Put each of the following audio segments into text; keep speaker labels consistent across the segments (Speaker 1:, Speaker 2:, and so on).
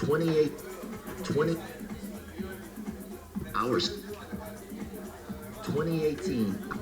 Speaker 1: 28, 20 hours, 2018.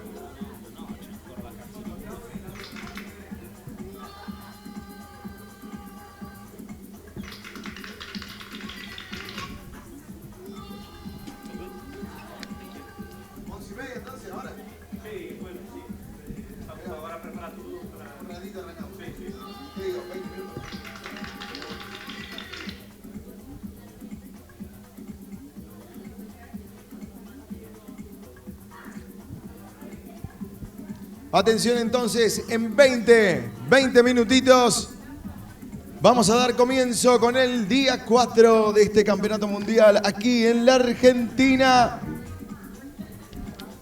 Speaker 2: Atención entonces, en 20 minutitos vamos a dar comienzo con el día 4 de este campeonato mundial aquí en la Argentina.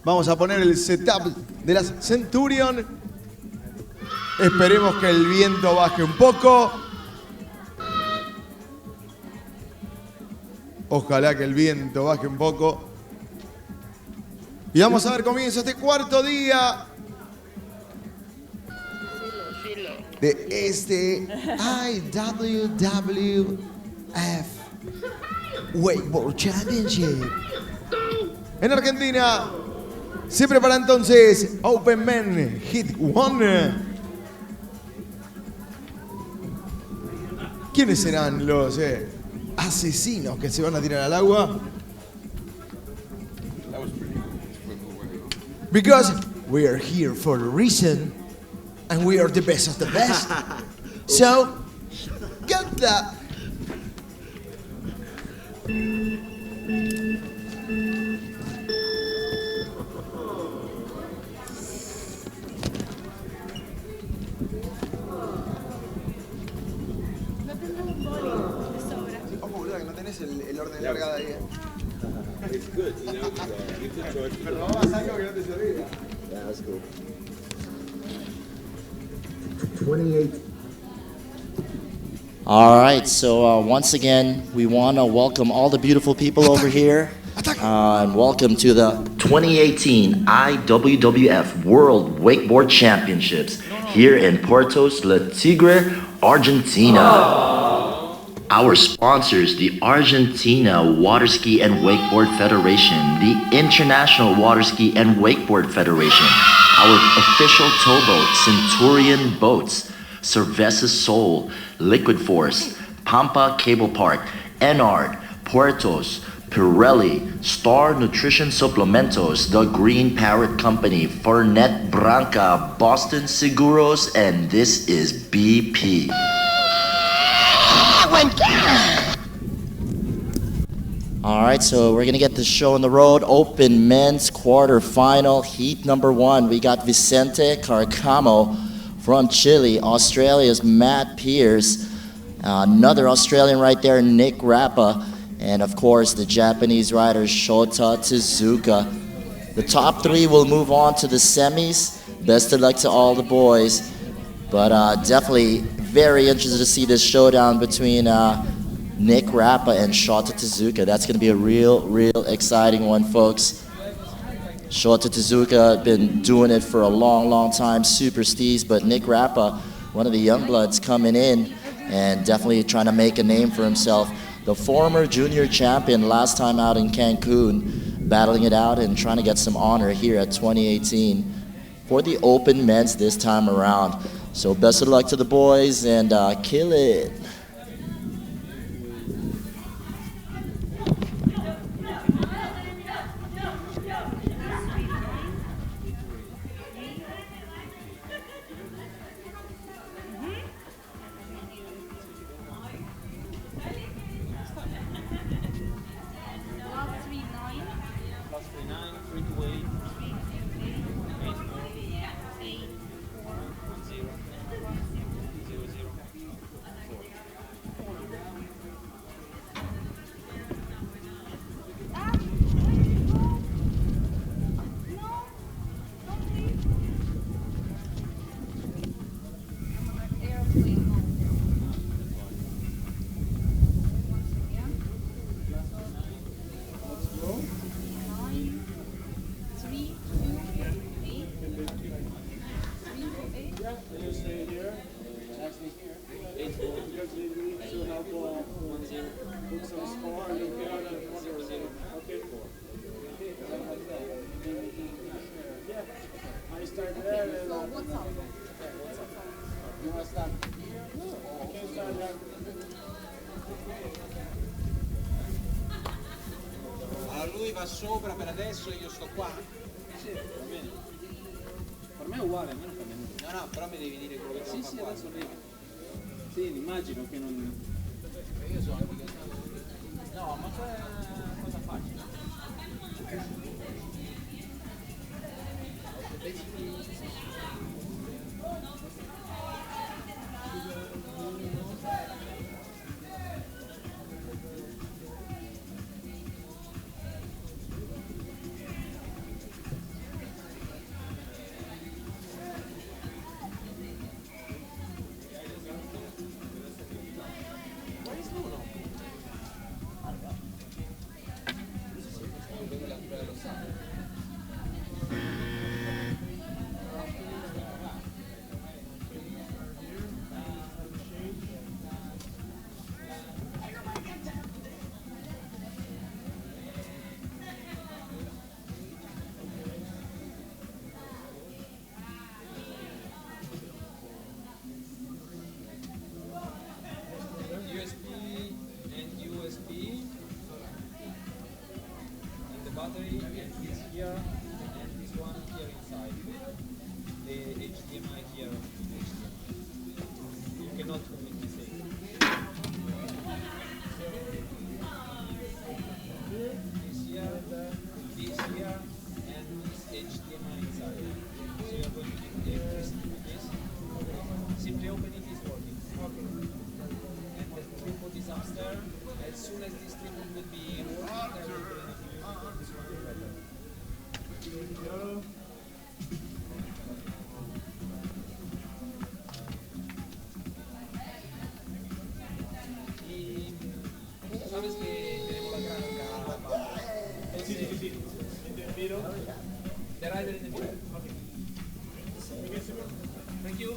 Speaker 2: Vamos a poner el setup de las Centurion. Esperemos que el viento baje un poco. Ojalá que el viento baje un poco. Y vamos a dar comienzo a este cuarto día de este IWWF Wakeboard Championship. En Argentina se prepara entonces Open Men Hit 1. ¿Quiénes serán los asesinos que se van a tirar al agua? Because we are here for a reason. And we are the best of the best. So, get that. ¿Cómo, boludo, que no tenés el orden de largada ahí? It's good, you know, give the choice. Pero vamos a algo que no te servía. Yeah, that's cool.
Speaker 1: 28.
Speaker 3: All right, so once again, we want to welcome all the beautiful people over here. And welcome to the
Speaker 1: 2018 IWWF World Wakeboard Championships here in Puerto La Tigre, Argentina. Our sponsors, the Argentina Water Ski and Wakeboard Federation, the International Water Ski and Wakeboard Federation, our official towboat, Centurion Boats, Cerveza Sol, Liquid Force, Pampa Cable Park, Enard, Puertos, Pirelli, Star Nutrition Suplementos, The Green Parrot Company, Fernet Branca, Boston Seguros, and this is BP.
Speaker 3: All right, so we're going to get this show on the road. Open men's quarterfinal, heat number 1. We got Vicente Cora from Chile, Australia's Matt Pierce, another Australian right there, Nick Rapa, and of course the Japanese rider Shota Suzuka. The top 3 will move on to the semis. Best of luck to all the boys, but definitely very interested to see this showdown between Nick Rapa and Shota Suzuka. That's going to be a real exciting one, folks. Shota Suzuka been doing it for a long time, super steez, but Nick Rapa, one of the young bloods coming in and definitely trying to make a name for himself. The former junior champion last time out in Cancun, battling it out and trying to get some honor here at 2018 for the open men's this time around. So best of luck to the boys and kill it.
Speaker 4: I start there.
Speaker 5: So what's up?
Speaker 4: You want to start? I can start there.
Speaker 6: Allora lui va sopra per adesso e io sto qua.
Speaker 4: Sì, va bene. Per me è uguale, a me non cambia nulla.
Speaker 6: No, però mi devi dire quello che
Speaker 4: Sì,
Speaker 6: devo
Speaker 4: sì,
Speaker 6: fare
Speaker 4: adesso arrivo. Sì, immagino che non...
Speaker 6: io so anche che... No, ma c'è una cosa facile. USB and USB, and the battery is here and this one here inside. The HDMI here. You cannot commit mistake. This here, and this HDMI inside. So you are going to get the electricity with this. Simply open it, is working. And the tripod is upstairs. As soon as this tripod will be working, I will bring it to you. This one is better. Y sabes que tenemos la granja.
Speaker 4: Sí. In the middle.
Speaker 6: The rider in the middle. Thank you.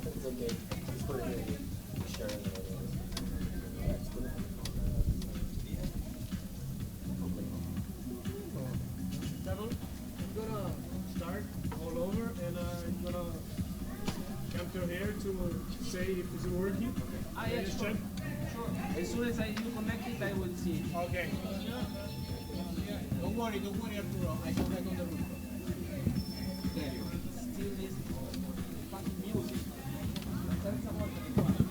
Speaker 3: It's okay. Just put it in. Share it.
Speaker 4: I'm gonna start all over and I'm gonna come to here to say if it's working.
Speaker 6: Ah, yeah,
Speaker 4: Just
Speaker 6: sure.
Speaker 4: check.
Speaker 6: Sure. As soon as I do connect it, I will see it.
Speaker 4: Okay.
Speaker 6: Don't worry, Arturo. I go back on the roof. There you go. Still this fucking music. La terza volta che qua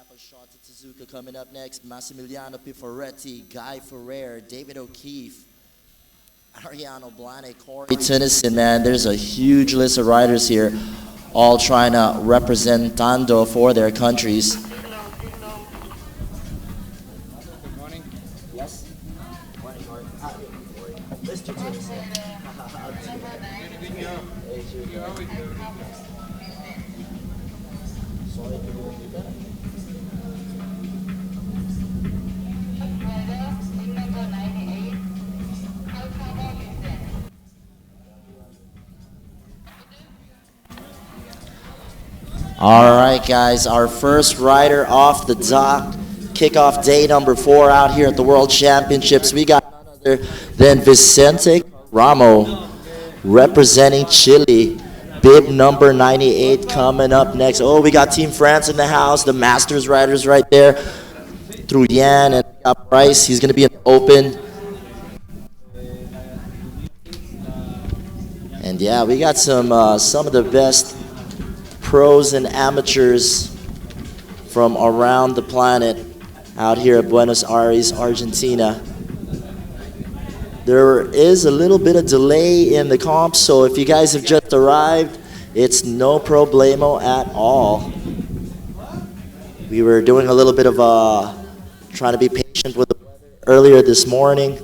Speaker 3: Rapa, Shota Suzuka coming up next. Massimiliano Piffaretti, Guy Ferrer, David O'Keefe, Ariana Blahnik, Corey Tennyson, man. There's a huge list of riders here, all trying to representando for their countries.
Speaker 6: Good morning.
Speaker 3: Yes. Morning, Corey. Mr. Tennyson. All right, guys, our first rider off the dock. Kickoff day number 4 out here at the World Championships. We got none other than Vicente Cora representing Chile. Bib number 98 coming up next. Oh, we got Team France in the house. The Masters riders right there. Through Yan and Bryce. He's going to be in the open. And yeah, we got some of the best pros and amateurs from around the planet out here at Buenos Aires, Argentina. There is a little bit of delay in the comp, so if you guys have just arrived, it's no problemo at all. We were doing a little bit of trying to be patient with the weather earlier this morning.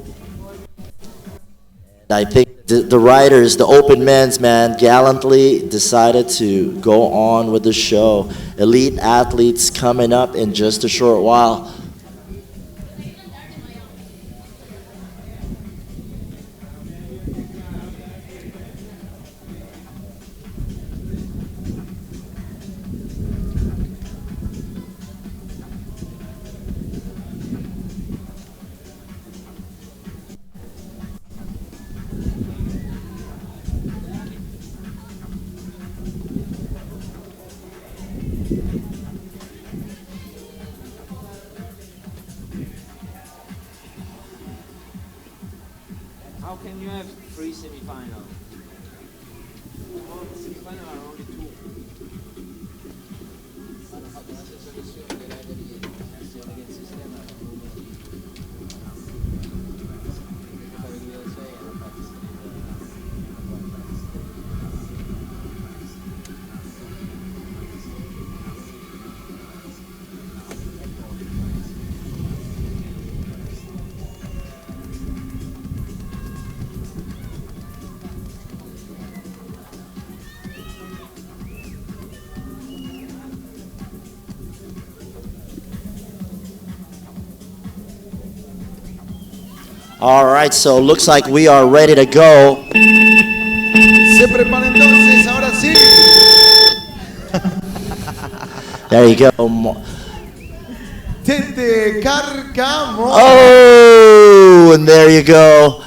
Speaker 3: And I think the riders, the open men's, man, gallantly decided to go on with the show. Elite athletes coming up in just a short while.
Speaker 6: How can you have 3 semifinals? Well, the semifinals are only 2.
Speaker 3: All right, so looks like we are ready to go.
Speaker 2: Se prepara entonces, ahora sí.
Speaker 3: There you go.
Speaker 2: Tente Carcamo.
Speaker 3: Oh, and there you go.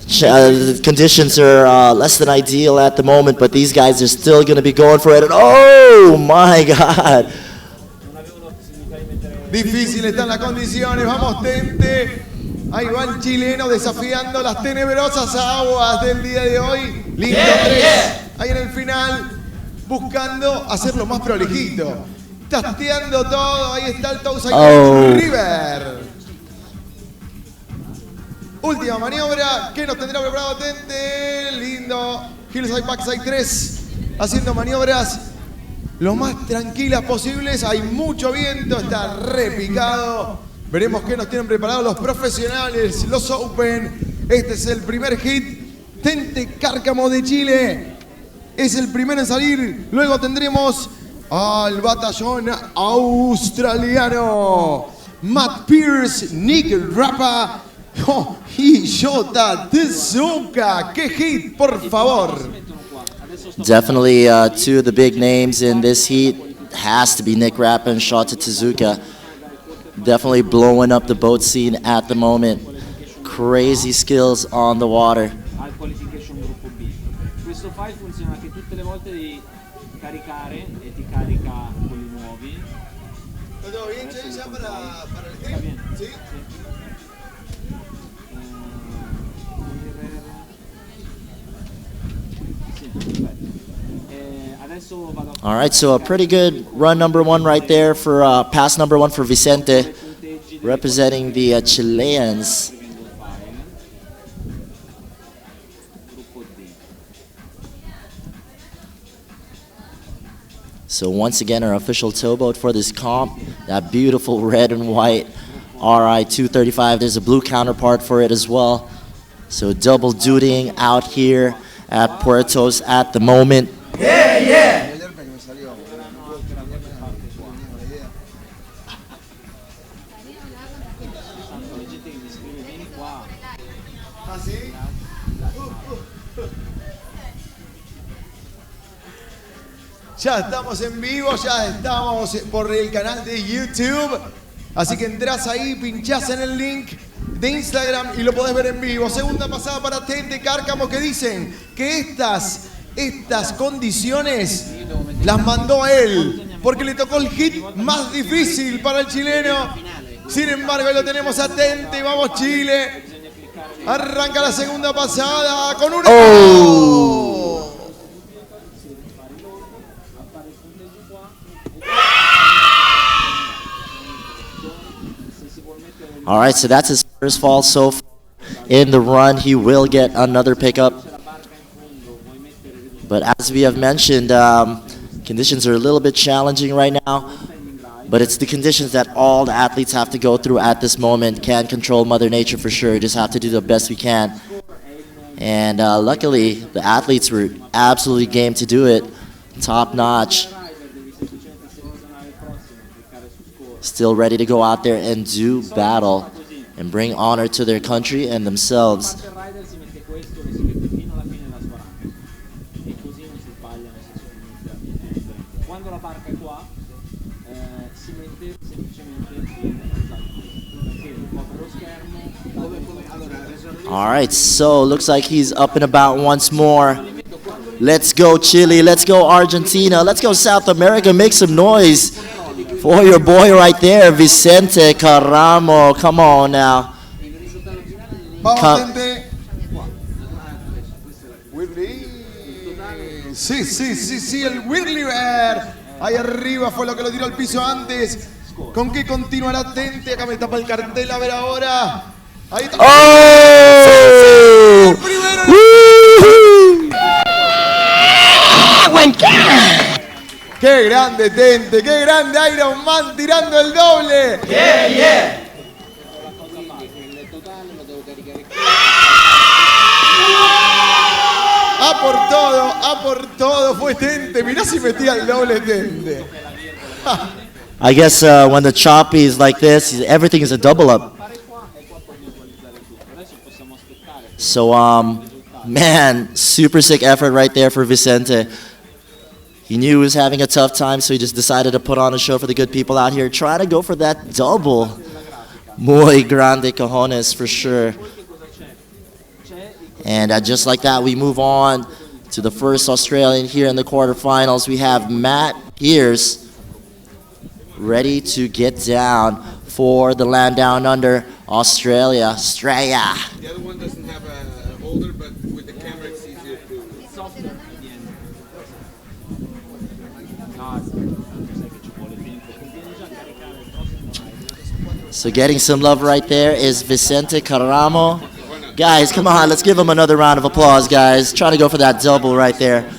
Speaker 3: The conditions are less than ideal at the moment, but these guys are still going to be going for it. And oh, my God.
Speaker 2: Difícil están las condiciones. Vamos, Tente. Ahí va el chileno desafiando las tenebrosas aguas del día de hoy. Lindo 3. Ahí en el final, buscando hacerlo más prolijito. Tasteando todo. Ahí está el Toussaint River. Última maniobra. ¿Qué nos tendrá preparado Tente? Lindo. Hillside Backside 3. Haciendo maniobras lo más tranquilas posibles. Hay mucho viento. Está repicado. Veremos qué nos tienen preparados los profesionales, los Open. Este es el primer hit. Tente Cárcamo de Chile es el primero en salir. Luego tendremos al batallón australiano. Matt Pierce, Nick Rapa y Shota Suzuka. ¡Qué hit, por favor!
Speaker 3: Definitely two of the big names in this heat. Has to be Nick Rapa and Shota Suzuka. Definitely blowing up the boat scene at the moment. Crazy skills on the water.
Speaker 6: Al qualification gruppo B. Questo file funziona che tutte le volte devi caricare e ti carica quelli nuovi.
Speaker 2: ¿Todo bien, Che? ¿Ya para el
Speaker 6: Está
Speaker 2: stream?
Speaker 6: bien.
Speaker 2: ¿Sí?
Speaker 6: Sì, perfetto.
Speaker 3: All right, so a pretty good run number one right there for pass number one for Vicente, representing the Chileans. So once again, our official towboat for this comp, that beautiful red and white RI 235. There's a blue counterpart for it as well. So double dutying out here at Puertos at the moment.
Speaker 2: Yeah, yeah. Ya estamos en vivo, ya estamos por el canal de YouTube. Así que entras ahí, pinchás en el link de Instagram y lo podés ver en vivo. Segunda pasada para Tente Cárcamo, que dicen que estas condiciones las mandó a él, porque le tocó el hit más difícil para el chileno. Sin embargo, ahí lo tenemos a Tente. Vamos Chile. Arranca la segunda pasada con una... ¡Oh!
Speaker 3: All right, so that's his first fall so far in the run. He will get another pickup. But as we have mentioned, conditions are a little bit challenging right now. But it's the conditions that all the athletes have to go through at this moment. Can't control Mother Nature for sure. Just have to do the best we can. And luckily, the athletes were absolutely game to do it. Top notch. Still ready to go out there and do battle and bring honor to their country and themselves. All right, so looks like he's up and about once more. Let's go Chile, let's go Argentina, let's go South America, make some noise for your boy right there, Vicente Cora. Come on now.
Speaker 2: Vamos, Tente. Whirly. Sí, el Whirly Bear. Ahí arriba fue lo que lo tiró al piso antes. ¿Con qué continuará Tente? Acá me tapa el cartel, a ver ahora. Ahí está.
Speaker 3: ¡Oh!
Speaker 2: El primero. ¡Qué grande Tente! ¡Qué grande Iron Man tirando el doble!
Speaker 1: Yeah, yeah.
Speaker 2: A por todo fue Tente. Mirá si metía el doble Tente.
Speaker 3: I guess when the choppy is like this, everything is a double up. So, man, super sick effort right there for Vicente. He knew he was having a tough time, so he just decided to put on a show for the good people out here. Try to go for that double. Muy grande cojones for sure. And just like that, we move on to the first Australian here in the quarterfinals. We have Matt Pierce ready to get down for the land down under Australia. Australia.
Speaker 5: The other one doesn't have a holder, but with the camera it's easier to...
Speaker 3: So getting some love right there is Vicente Cora. Guys, come on, let's give him another round of applause, guys. Trying to go for that double right there.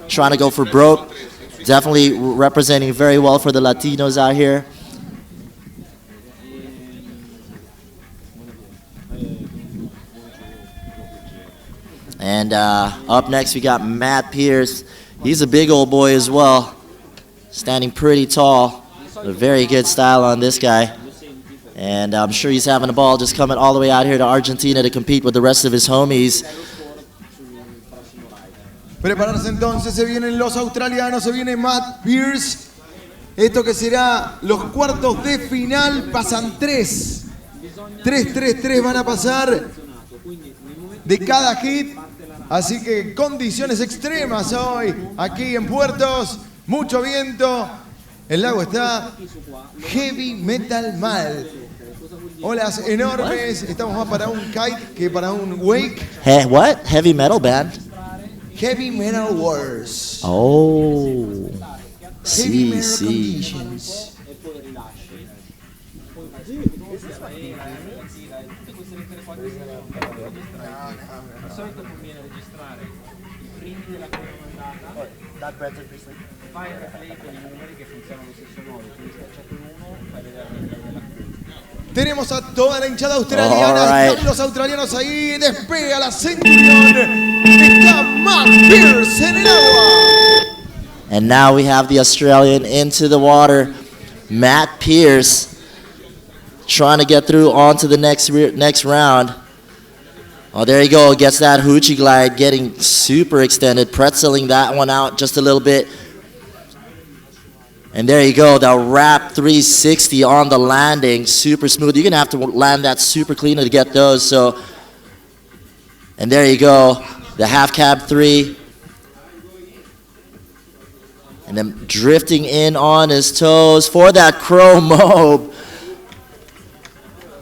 Speaker 3: Trying to go for broke. Definitely representing very well for the Latinos out here. And up next we got Matt Pierce. He's a big old boy as well. Standing pretty tall. A very good style on this guy. And I'm sure he's having a ball just coming all the way out here to Argentina to compete with the rest of his homies.
Speaker 2: Prepararse entonces, se vienen los australianos, se viene Matt Pierce. Esto que será los cuartos de final, pasan tres. Tres van a pasar de cada hit. Así que condiciones extremas hoy aquí en Puertos. Mucho viento. El lago está heavy metal mal. Olas enormes. Estamos más para un kite que para un wake.
Speaker 3: Hey, what? Heavy metal band?
Speaker 2: Heavy Metal Wars.
Speaker 3: Oh,
Speaker 2: Heavy
Speaker 3: sí,
Speaker 2: Metal
Speaker 3: sí.
Speaker 2: Conditions.
Speaker 6: Di solito conviene registrare i primi della comandata, fai il replay con i numeri che funzionano allo stesso modo, quindi schiacciato l'1, fai vedere la cruz.
Speaker 2: Tenemos a toda la hinchada australiana.
Speaker 3: All right.
Speaker 2: Están los australianos ahí. Despega la Centurión. Está Matt Pierce en el agua.
Speaker 3: And now we have the Australian into the water. Matt Pierce trying to get through onto the next round. Oh, there you go. Gets that hoochie glide, getting super extended, pretzeling that one out just a little bit. And there you go, the wrap 360 on the landing, super smooth. You're gonna have to land that super clean to get those. So, and there you go, the half cab 3. And then drifting in on his toes for that crow mob.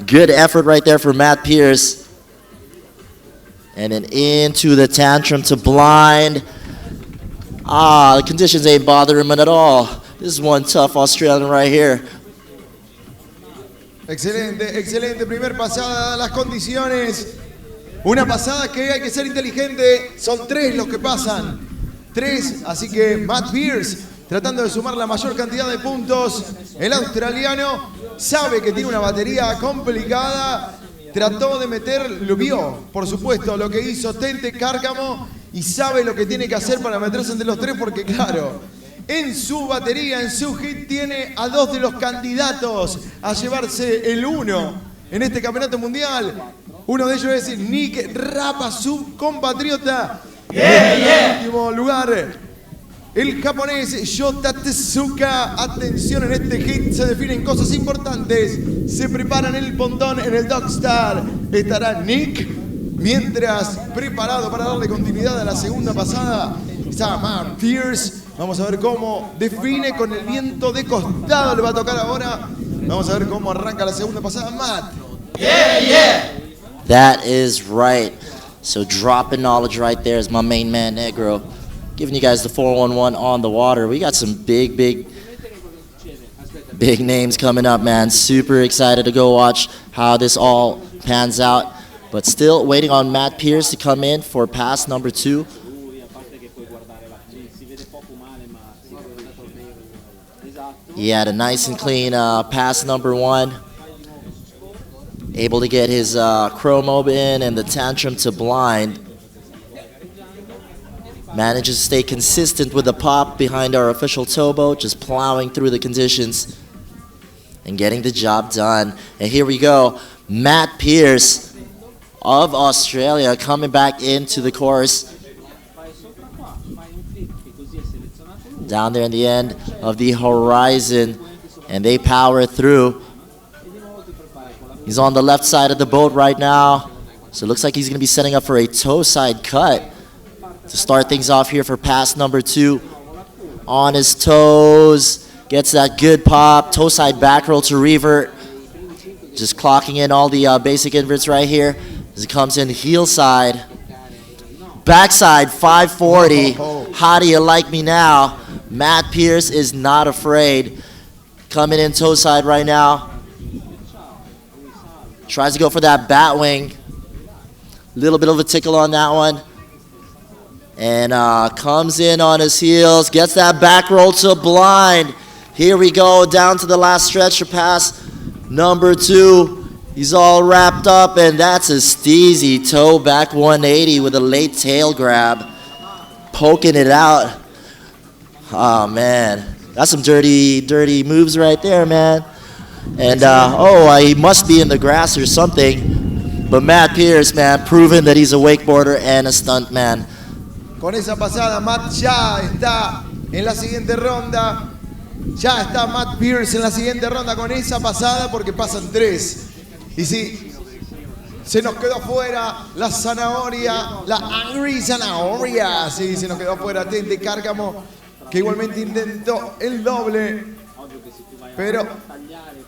Speaker 3: Good effort right there for Matt Pierce. And then into the tantrum to blind. The conditions ain't bothering him at all. This is one tough Australian right here.
Speaker 2: Excelente, excelente. Primer pasada, las condiciones. Una pasada que hay que ser inteligente. Son 3 los que pasan. 3, así que Matt Pierce tratando de sumar la mayor cantidad de puntos. El australiano sabe que tiene una batería complicada. Trató de meter, lo vio, por supuesto, lo que hizo Tente Cárcamo y sabe lo que tiene que hacer para meterse entre los 3 porque, claro, en su batería, en su hit, tiene a 2 de los candidatos a llevarse el 1 en este campeonato mundial. Uno de ellos es Nick Rapa, su compatriota. En último lugar, el japonés Shota Suzuka. Atención, en este hit se definen cosas importantes. Se preparan el pontón en el Dockstar. Estará Nick, mientras preparado para darle continuidad a la segunda pasada está Matt Pierce. Vamos a ver cómo define con el viento de costado. Le va a tocar ahora. Vamos a ver cómo arranca la segunda pasada. Matt.
Speaker 3: That is right. So dropping knowledge right there is my main man, Negro. Giving you guys the 411 on the water. We got some big names coming up, man. Super excited to go watch how this all pans out. But still waiting on Matt Pierce to come in for pass number 2. He had a nice and clean pass number 1. Able to get his crow mob in and the tantrum to blind. Manages to stay consistent with the pop behind our official towboat, just plowing through the conditions and getting the job done. And here we go, Matt Pierce of Australia coming back into the course. Down there in the end of the horizon, and they power through. He's on the left side of the boat right now, so it looks like he's going to be setting up for a toe side cut to start things off here for pass number 2. On his toes, gets that good pop, toe side back roll to revert. Just clocking in all the basic inverts right here as it comes in heel side. Backside 540. How do you like me now? Matt Pierce is not afraid. Coming in toe side right now. Tries to go for that bat wing. Little bit of a tickle on that one. And comes in on his heels. Gets that back roll to blind. Here we go down to the last stretch for pass number 2. He's all wrapped up, and that's a steezy toe back 180 with a late tail grab. Poking it out. Oh, man. That's some dirty moves right there, man. And, he must be in the grass or something. But Matt Pierce, man, proving that he's a wakeboarder and a stunt man.
Speaker 2: Con esa pasada, Matt ya está en la siguiente ronda. Ya está Matt Pierce en la siguiente ronda con esa pasada porque pasan 3. Y sí, se nos quedó afuera la zanahoria, la Angry Zanahoria. Sí, se nos quedó afuera Tente Cárcamo, que igualmente intentó el doble. Pero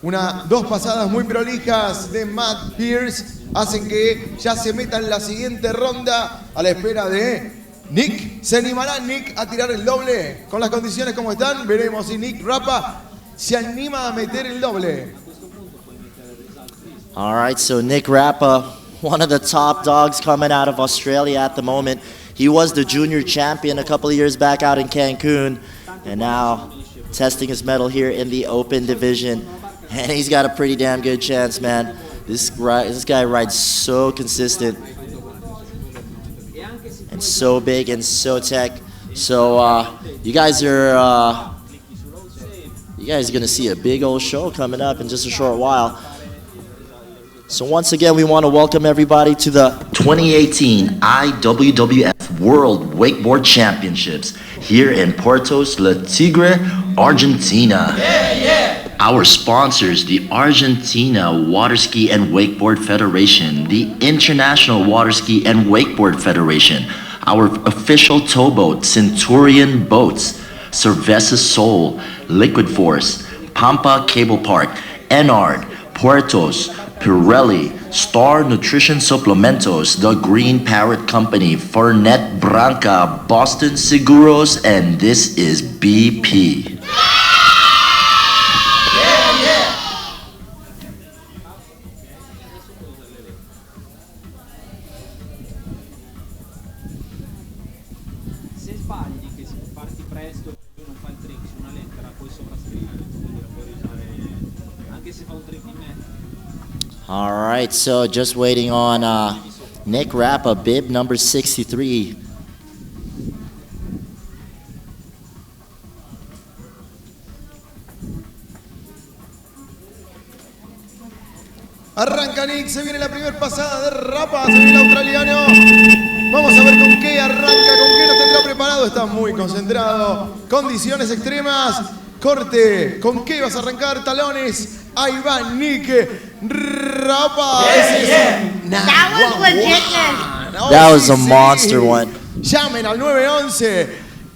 Speaker 2: 2 pasadas muy prolijas de Matt Pierce hacen que ya se meta en la siguiente ronda a la espera de Nick, ¿se animará Nick a tirar el doble? Con las condiciones como están, veremos si Nick Rapa se anima a meter el doble.
Speaker 3: All right, so Nick Rapa, one of the top dogs coming out of Australia at the moment. He was the junior champion a couple of years back out in Cancun, and now testing his mettle here in the open division. And he's got a pretty damn good chance, man. This guy rides so consistent and so big and so tech. So you guys are gonna see a big old show coming up in just a short while. So once again, we want to welcome everybody to the
Speaker 1: 2018 IWWF World Wakeboard Championships here in Puertos La Tigre, Argentina. Our sponsors, the Argentina Waterski and Wakeboard Federation, the International Waterski and Wakeboard Federation, our official towboat, Centurion Boats, Cerveza Sol, Liquid Force, Pampa Cable Park, Enard, Puertos, Pirelli, Star Nutrition Suplementos, The Green Parrot Company, Fernet Branca, Boston Seguros, and this is BP.
Speaker 6: Se sbagli che se parti presto e non fai il trick su una lettera puoi sovrascrivere, quindi la puoi usare anche se fa un trick in mezzo.
Speaker 3: All right, so just waiting on Nick Rapa, bib number 63.
Speaker 2: Arranca Nick, se viene la primera pasada de Rapa, se viene el australiano. Vamos a ver con qué arranca, con qué lo tendrá preparado. Está muy concentrado. Condiciones extremas. Corte. ¿Con qué vas a arrancar? Talones. Ahí va Nick Rapa.
Speaker 7: That was legitness.
Speaker 3: That was a monster one.
Speaker 2: Llamen al 911.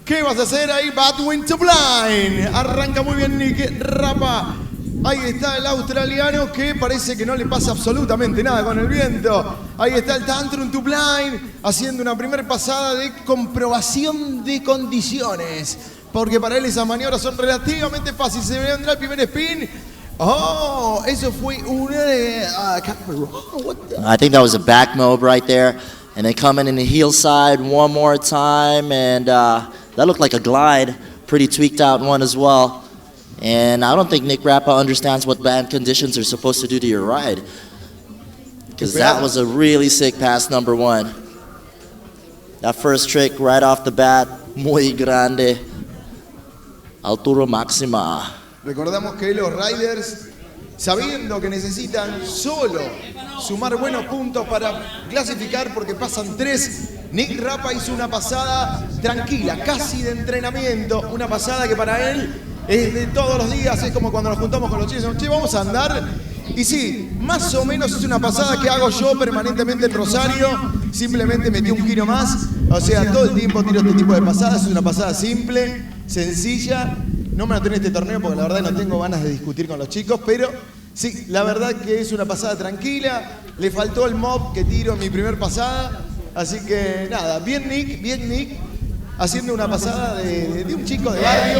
Speaker 2: ¿Qué vas a hacer ahí? Batwin to blind. Arranca muy bien Nick Rapa. Ahí está el australiano que parece que no le pasa absolutamente nada con el viento. Ahí está el Tantrum to Blind haciendo una primera pasada de comprobación de condiciones. Porque para él esas maniobras son relativamente fáciles. Se vendrá el primer spin. Oh, eso fue una de...
Speaker 3: I think that was a back mob right there. And then coming in the heel side one more time. And that looked like a glide. Pretty tweaked out one as well. And I don't think Nick Rapa understands what bad conditions are supposed to do to your ride. Because that was a really sick pass number one. That first trick right off the bat, muy grande. Altura máxima.
Speaker 2: Recordamos que los riders, sabiendo que necesitan solo sumar buenos puntos para clasificar porque pasan 3, Nick Rapa hizo una pasada tranquila, casi de entrenamiento. Una pasada que para él es de todos los días, es como cuando nos juntamos con los chicos, che, vamos a andar. Y sí, más o menos es una pasada que hago yo permanentemente en Rosario, simplemente metí un giro más, o sea, todo el tiempo tiro este tipo de pasadas, es una pasada simple, sencilla. No me anoté en este torneo porque la verdad no tengo ganas de discutir con los chicos, pero sí, la verdad que es una pasada tranquila, le faltó el mob que tiro en mi primer pasada, así que nada, bien Nick. Haciendo una pasada de un chico de barrio.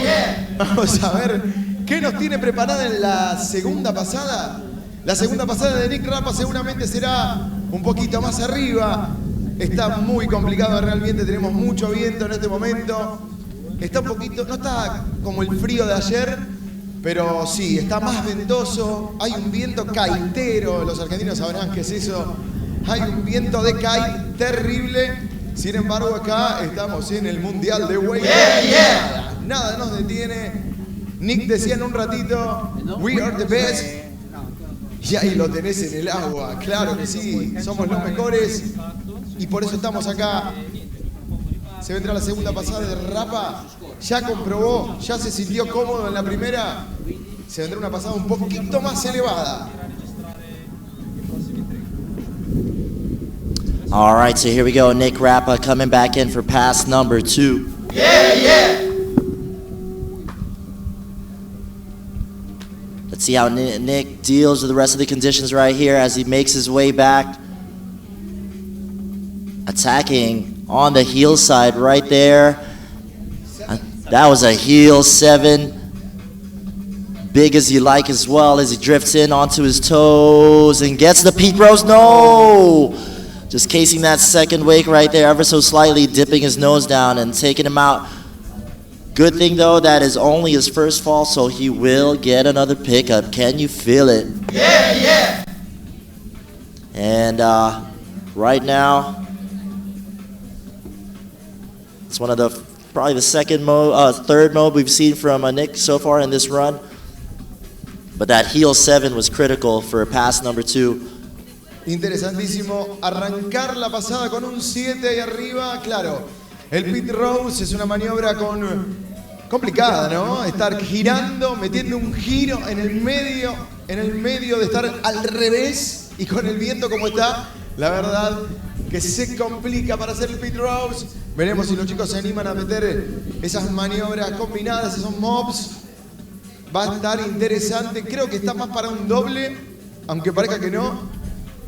Speaker 2: Vamos a ver qué nos tiene preparada en la segunda pasada. La segunda pasada de Nick Rapa seguramente será un poquito más arriba. Está muy complicado realmente, tenemos mucho viento en este momento. Está un poquito, no está como el frío de ayer, pero sí, está más ventoso. Hay un viento kaitero, los argentinos sabrán qué es eso. Hay un viento de kite terrible. Sin embargo, acá estamos en el Mundial de Wakeboard. Nada nos detiene. Nick decía en un ratito, we are the best. Y ahí lo tenés en el agua. Claro que sí, somos los mejores. Y por eso estamos acá. Se vendrá la segunda pasada de Rapa. Ya comprobó, ya se sintió cómodo en la primera. Se vendrá una pasada un poquito más elevada.
Speaker 3: All right, so here we go. Nick Rapa coming back in for pass number 2. Let's see how Nick deals with the rest of the conditions right here as he makes his way back. Attacking on the heel side right there. That was a heel 7. Big as you like as well as he drifts in onto his toes and gets the Pete Rose. No! Just casing that second wake right there ever so slightly, dipping his nose down and taking him out. Good thing though, that is only his first fall, so he will get another pickup. Can you feel it?
Speaker 7: Yeah, yeah.
Speaker 3: And right now, it's one of the probably the third mode we've seen from Nick so far in this run. But that heel 7 was critical for pass number 2.
Speaker 2: Interesantísimo arrancar la pasada con un 7 ahí arriba. Claro, el pit rose es una maniobra complicada, ¿no? Estar girando, metiendo un giro en el medio de estar al revés y con el viento como está. La verdad que se complica para hacer el pit rose. Veremos si los chicos se animan a meter esas maniobras combinadas, esos mobs. Va a estar interesante. Creo que está más para un doble, aunque parezca que no.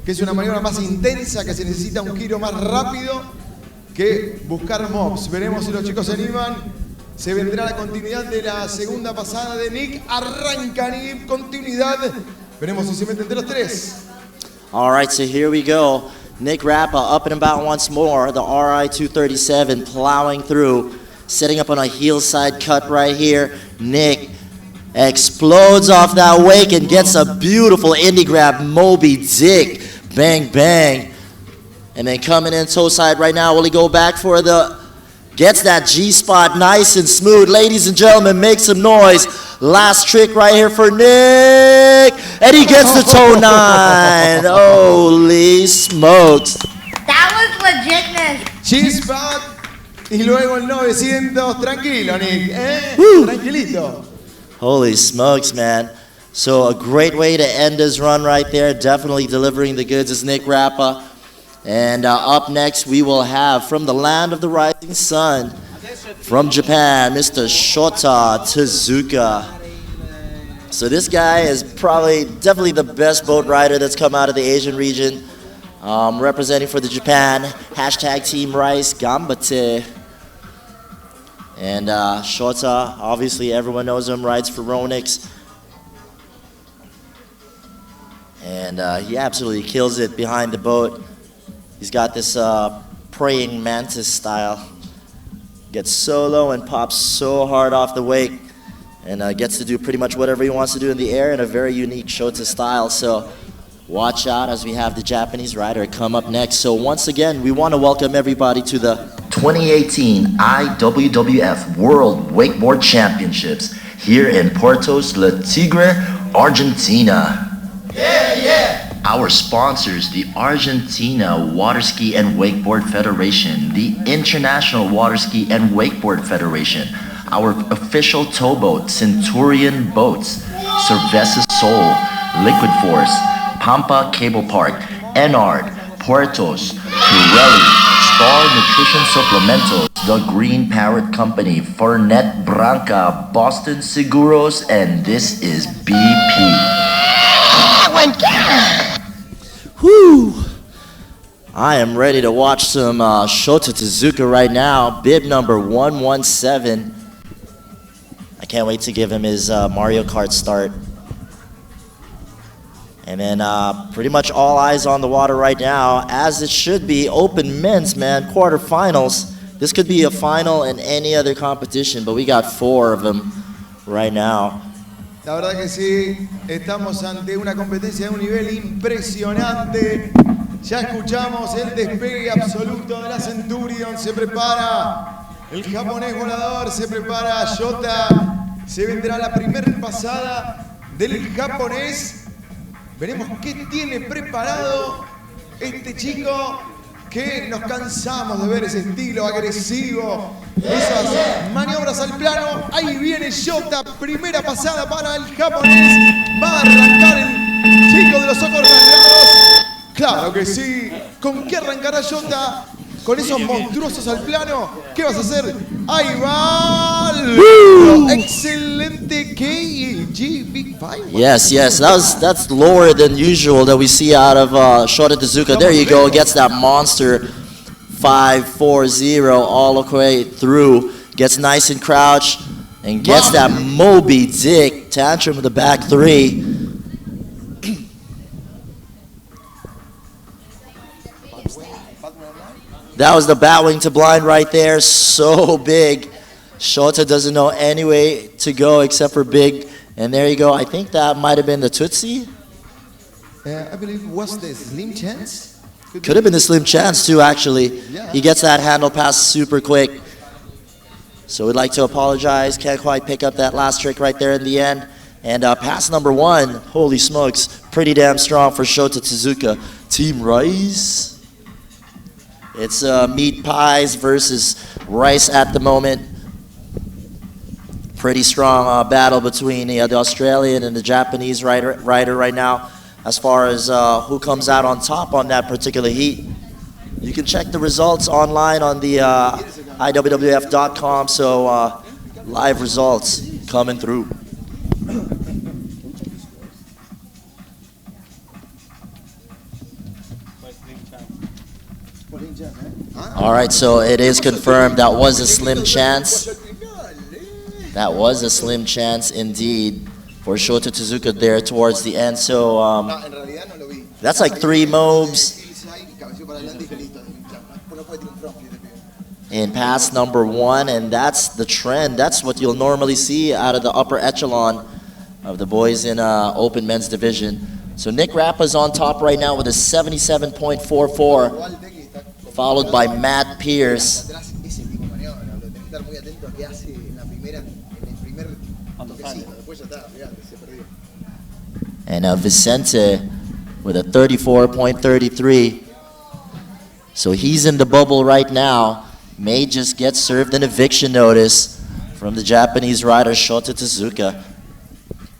Speaker 2: Que es una maniobra más intensa, que se necesita un giro más rápido que buscar mobs. Veremos si los chicos se animan. Se vendrá la continuidad de la segunda pasada de Nick. Arranca Nick, continuidad. Veremos si se meten entre los 3.
Speaker 3: All right, so here we go. Nick Rapa up and about once more. The RI 237 plowing through, setting up on a heel side cut right here. Nick explodes off that wake and gets a beautiful indie grab, Moby Dick. Bang, bang. And then coming in toe side right now, will he go back for gets that G-spot nice and smooth. Ladies and gentlemen, make some noise. Last trick right here for Nick. And he gets the toe 9. Holy smokes.
Speaker 7: That was legitness.
Speaker 2: G-spot. Y luego el 900. Tranquilo, Nick. Tranquilito.
Speaker 3: Holy smokes, man. So a great way to end his run right there. Definitely delivering the goods is Nick Rapa. And up next, we will have from the land of the rising sun, from Japan, Mr. Shota Suzuka. So this guy is definitely the best boat rider that's come out of the Asian region. Representing for the Japan, hashtag Team Rice, Gambate. And Shota, obviously everyone knows him, rides for Ronix. And he absolutely kills it behind the boat. He's got this praying mantis style. Gets so low and pops so hard off the wake. And gets to do pretty much whatever he wants to do in the air in a very unique Shota style. So watch out as we have the Japanese rider come up next. So once again, we want to welcome everybody to the
Speaker 1: 2018 IWWF World Wakeboard Championships here in Puerto La Tigre, Argentina.
Speaker 7: Yeah, yeah.
Speaker 1: Our sponsors, the Argentina Waterski and Wakeboard Federation, the International Waterski and Wakeboard Federation, our official towboat, Centurion Boats, Cerveza Sol, Liquid Force, Pampa Cable Park, Enard, Puertos, Pirelli, Star Nutrition Supplementos, The Green Parrot Company, Fernet Branca, Boston Seguros, and this is BP.
Speaker 3: Whew! I am ready to watch some Shota Suzuka right now. Bib number 117. I can't wait to give him his Mario Kart start. And then pretty much all eyes on the water right now, as it should be. Open men's, man, quarterfinals. This could be a final in any other competition, but we got 4 of them right now.
Speaker 2: La verdad que sí, estamos ante una competencia de un nivel impresionante. Ya escuchamos el despegue absoluto de la Centurion. Se prepara el japonés volador, se prepara Shota. Se vendrá la primera pasada del japonés. Veremos qué tiene preparado este chico, que nos cansamos de ver ese estilo agresivo, esas maniobras al plano. Ahí viene Shota, primera pasada para el japonés. Va a arrancar el chico de los ojos rasgados. Claro que sí. ¿Con qué arrancará Shota? Con esos monstruosos al plano. ¿Qué vas a hacer? Ahí va. Excelente KG Big Five.
Speaker 3: Yes, that's lower than usual that we see out of Shota Suzuka. There you go, gets that monster 5-4-0 all the way through. Gets nice and crouched and gets that Moby Dick tantrum with the back three. That was the Batwing to blind right there, so big. Shota doesn't know any way to go except for big. And there you go. I think that might have been the Tootsie.
Speaker 2: I believe was the Slim Chance?
Speaker 3: Could have been the Slim Chance too, actually.
Speaker 2: Yeah.
Speaker 3: He gets that handle pass super quick. So we'd like to apologize. Can't quite pick up that last trick right there in the end. And pass number one, holy smokes, pretty damn strong for Shota Suzuka. Team Rice. It's meat pies versus rice at the moment. Pretty strong battle between the Australian and the Japanese rider right now as far as who comes out on top on that particular heat. You can check the results online on the IWWF.com, so live results coming through. All right, so it is confirmed that was a slim chance. That was a slim chance indeed for Shota Suzuka there towards the end. So that's like 3 mobs in pass number 1, and that's the trend. That's what you'll normally see out of the upper echelon of the boys in open men's division. So Nick Rapa's on top right now with a 77.44, followed by Matt Pierce. And Vicente with a 34.33. So he's in the bubble right now. May just get served an eviction notice from the Japanese rider Shota Suzuka.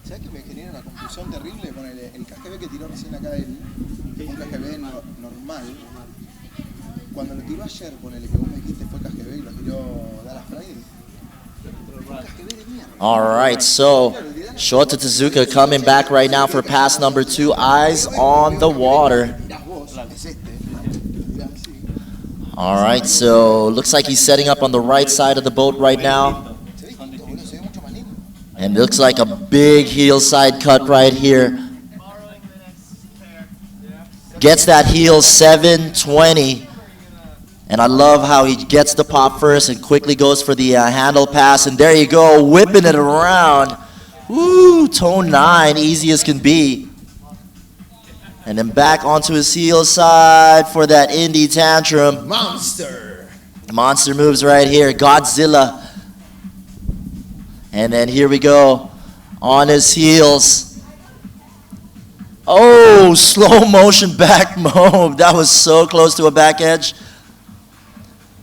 Speaker 2: ¿Sabes que me genera una confusión terrible con el KGB que tiró recién acá él? Un KGB normal. Cuando lo tiró ayer, ponele que vos me dijiste fue KGB y lo tiró Dallas Friday.
Speaker 3: All right, so Shota Suzuka coming back right now for pass number 2. Eyes on the water. All right, so looks like he's setting up on the right side of the boat right now. And looks like a big heel side cut right here. Gets that heel 720. And I love how he gets the pop first and quickly goes for the handle pass. And there you go, whipping it around. Woo, tone 9, easy as can be. And then back onto his heel side for that indie tantrum.
Speaker 2: Monster.
Speaker 3: Monster moves right here, Godzilla. And then here we go, on his heels. Oh, slow motion back move. That was so close to a back edge.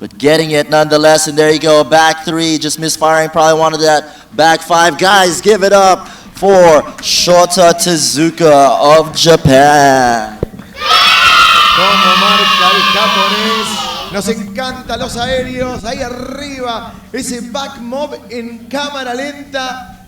Speaker 3: But getting it nonetheless, and there you go, back 3, just misfiring, probably wanted that back 5. Guys, give it up for Shota Suzuka of Japan.
Speaker 2: Como marca el japonés. Nos encantan los aéreos. Ahí arriba, ese back mob en cámara lenta.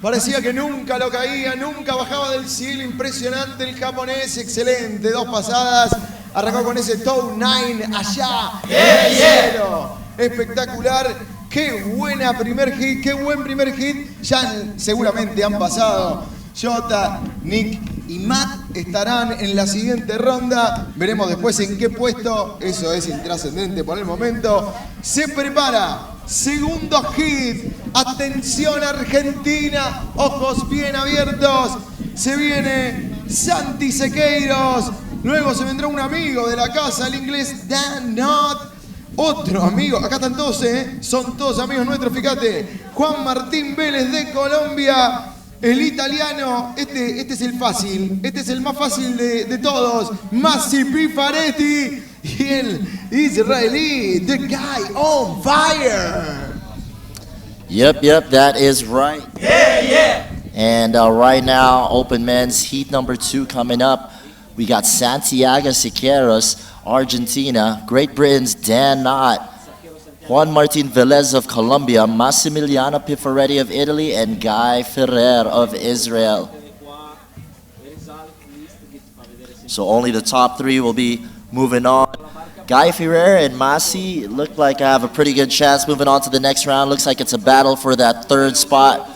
Speaker 2: Parecía que nunca lo caía, nunca bajaba del cielo. Impresionante el japonés, excelente. 2 pasadas. Arrancó con ese toe 9 allá en el cielo. Espectacular. Qué buena primer hit, qué buen primer hit. Ya seguramente han pasado. Shota, Nick y Matt estarán en la siguiente ronda. Veremos después en qué puesto. Eso es intrascendente por el momento. Se prepara. Segundo hit. Atención Argentina. Ojos bien abiertos. Se viene Santi Sequeiros. Luego se vendrá un amigo de la casa, el inglés Dan Knott. Otro amigo, acá están todos, son todos amigos nuestros, fíjate. Juan Martín Velez de Colombia. El italiano, este es el fácil, este es el más fácil de todos. Massimiliano Piffaretti. Y el israelí, the guy on fire.
Speaker 3: Yep, that is right.
Speaker 7: Yeah.
Speaker 3: And right now, open men's heat number 2 coming up. We got Santiago Siqueiros, Argentina, Great Britain's Dan Knott, Juan Martin Velez of Colombia, Massimiliano Piffaretti of Italy, and Guy Ferrer of Israel. So only the top 3 will be moving on. Guy Ferrer and Masi look like I have a pretty good chance moving on to the next round. Looks like it's a battle for that third spot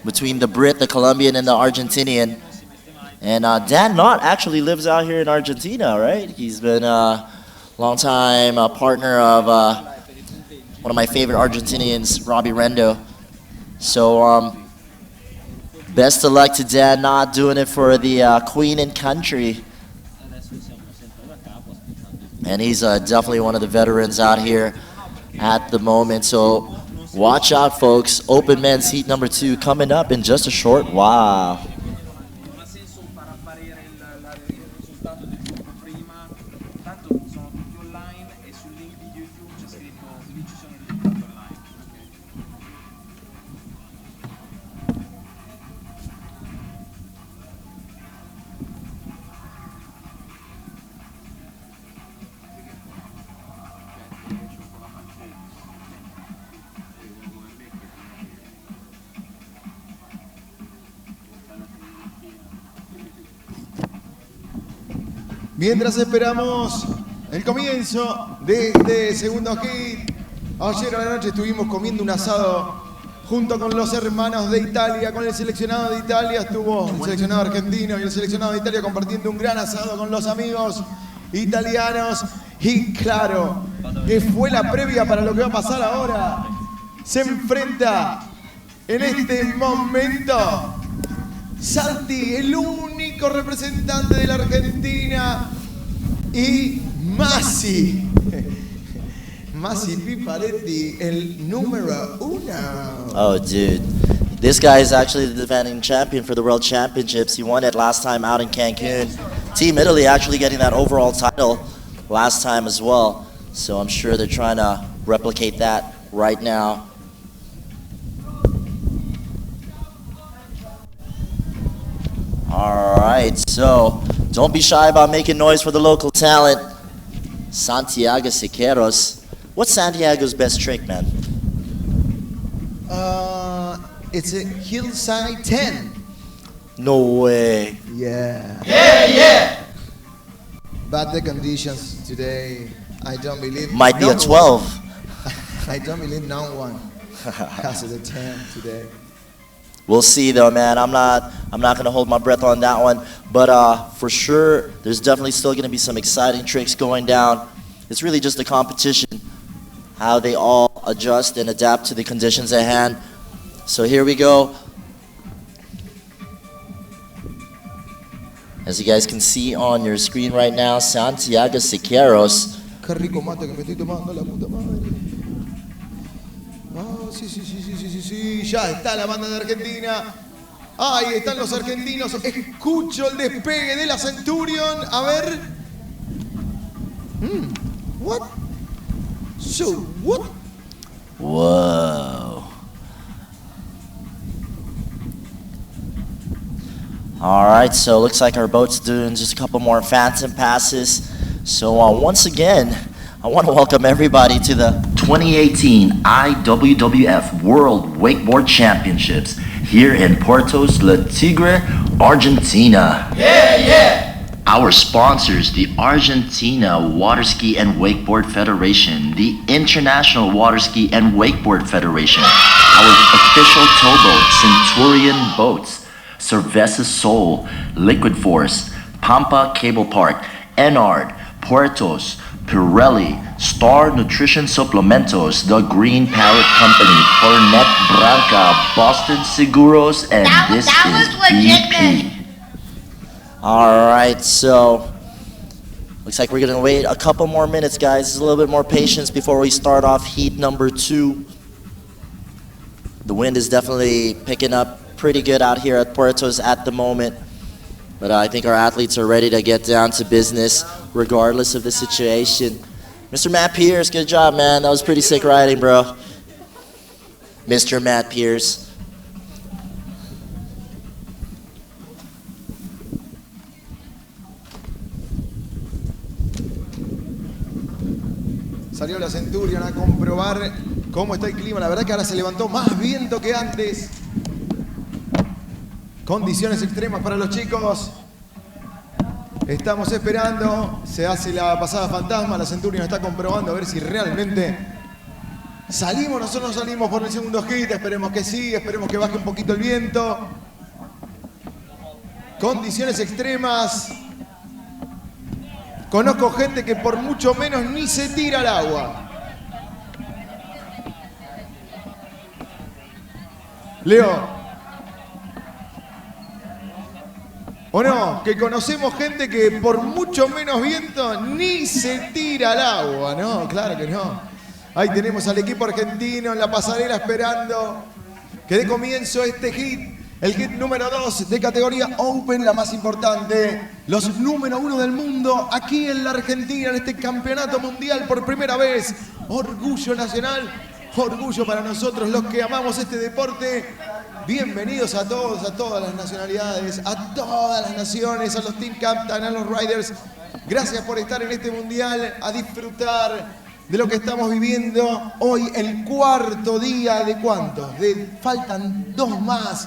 Speaker 3: between the Brit, the Colombian, and the Argentinian. And Dan Knott actually lives out here in Argentina, right? He's been a long-time partner of one of my favorite Argentinians, Robbie Rendo. So best of luck to Dan Knott doing it for the Queen and Country. And he's definitely one of the veterans out here at the moment. So watch out, folks. Open men's heat number 2 coming up in just a short while.
Speaker 2: Mientras esperamos el comienzo de este segundo hit, ayer a la noche estuvimos comiendo un asado junto con los hermanos de Italia, con el seleccionado de Italia, estuvo el seleccionado argentino y el seleccionado de Italia compartiendo un gran asado con los amigos italianos. Y claro, que fue la previa para lo que va a pasar ahora. Se enfrenta en este momento Santi, el único representante de la Argentina, y Massi Piffaretti, el número 1.
Speaker 3: Oh, dude. This guy is actually the defending champion for the World Championships. He won it last time out in Cancun. Team Italy actually getting that overall title last time as well. So I'm sure they're trying to replicate that right now. All right, so don't be shy about making noise for the local talent. Santiago Siqueiros. What's Santiago's best trick, man?
Speaker 2: It's a hillside 10.
Speaker 3: No way.
Speaker 2: Yeah.
Speaker 7: Yeah.
Speaker 2: But the conditions today, I don't believe.
Speaker 3: Might be a 12.
Speaker 2: I don't believe no one has a 10 today.
Speaker 3: We'll see though, man. I'm not gonna hold my breath on that one. But for sure, there's definitely still gonna be some exciting tricks going down. It's really just a competition, how they all adjust and adapt to the conditions at hand. So here we go. As you guys can see on your screen right now, Santiago Siqueiros.
Speaker 2: Qué rico mate que me estoy tomando, la puta madre. Oh, sí, ya está la banda de Argentina. Ahí están los argentinos. Escucho el despegue de la Centurion. A ver. What? So, what?
Speaker 3: Whoa. All right, so looks like our boat's doing just a couple more phantom passes. So once again, I want to welcome everybody to the
Speaker 1: 2018 IWWF World Wakeboard Championships here in Puertos La Tigre, Argentina.
Speaker 7: Yeah.
Speaker 1: Our sponsors, the Argentina Waterski and Wakeboard Federation, the International Waterski and Wakeboard Federation, our official towboat, Centurion Boats, Cerveza Sol, Liquid Force, Pampa Cable Park, Enard, Puertos, Pirelli, Star Nutrition Suplementos, The Green Parrot Company, Hornet Branca, Boston Seguros, and this is BP.
Speaker 3: All right, so looks like we're gonna wait a couple more minutes, guys. Just a little bit more patience before we start off heat number 2. The wind is definitely picking up pretty good out here at Puertos at the moment, but I think our athletes are ready to get down to business regardless of the situation. Mr. Matt Pierce, good job, man. That was pretty sick riding, bro. Mr. Matt Pierce.
Speaker 2: Salió la Centurion a comprobar cómo está el clima. La verdad que ahora se levantó más viento que antes. Condiciones extremas para los chicos. Estamos esperando, se hace la pasada fantasma, la Centurion está comprobando a ver si realmente salimos. Nosotros salimos por el segundo hit, esperemos que sí, esperemos que baje un poquito el viento. Condiciones extremas. Conozco gente que por mucho menos ni se tira al agua. Leo. ¿O no? Que conocemos gente que por mucho menos viento ni se tira al agua, ¿no? Claro que no. Ahí tenemos al equipo argentino en la pasarela esperando que dé comienzo este hit. El hit número 2 de categoría Open, la más importante. Los número 1 del mundo aquí en la Argentina, en este campeonato mundial por primera vez. Orgullo nacional, orgullo para nosotros los que amamos este deporte. Bienvenidos a todos, a todas las nacionalidades, a todas las naciones, a los team captain, a los riders. Gracias por estar en este mundial, a disfrutar de lo que estamos viviendo. Hoy el cuarto día de ¿cuántos? Faltan 2 más.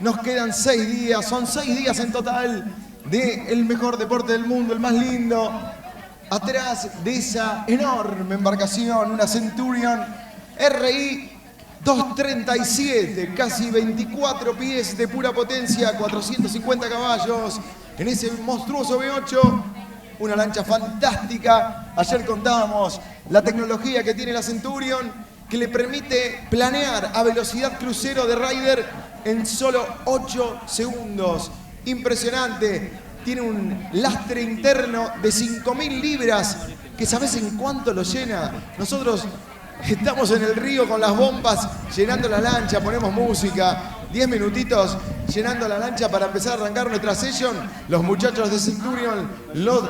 Speaker 2: Nos quedan 6 días, son 6 días en total del mejor deporte del mundo, el más lindo. Atrás de esa enorme embarcación, una Centurion RI 237, casi 24 pies de pura potencia, 450 caballos en ese monstruoso V8. Una lancha fantástica. Ayer contábamos la tecnología que tiene la Centurion, que le permite planear a velocidad crucero de rider en solo 8 segundos. Impresionante. Tiene un lastre interno de 5.000 libras, que ¿sabés en cuánto lo llena? Nosotros estamos en el río con las bombas llenando la lancha, ponemos música, 10 minutitos llenando la lancha para empezar a arrancar nuestra session. Los muchachos de Centurion lo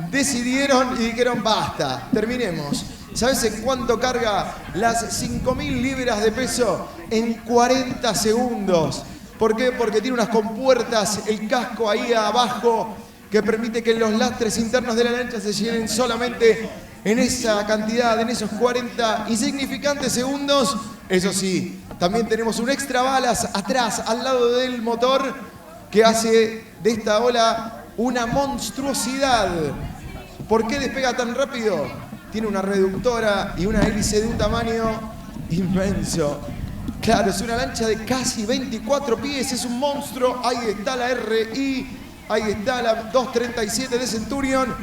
Speaker 2: decidieron y dijeron basta, terminemos. ¿Sabes en cuánto carga las 5.000 libras de peso? En 40 segundos. ¿Por qué? Porque tiene unas compuertas, el casco ahí abajo, que permite que los lastres internos de la lancha se llenen solamente en esa cantidad, en esos 40 insignificantes segundos. Eso sí, también tenemos un extra balas atrás, al lado del motor, que hace de esta ola una monstruosidad. ¿Por qué despega tan rápido? Tiene una reductora y una hélice de un tamaño inmenso. Claro, es una lancha de casi 24 pies, es un monstruo. Ahí está la RI, ahí está la 237 de Centurion.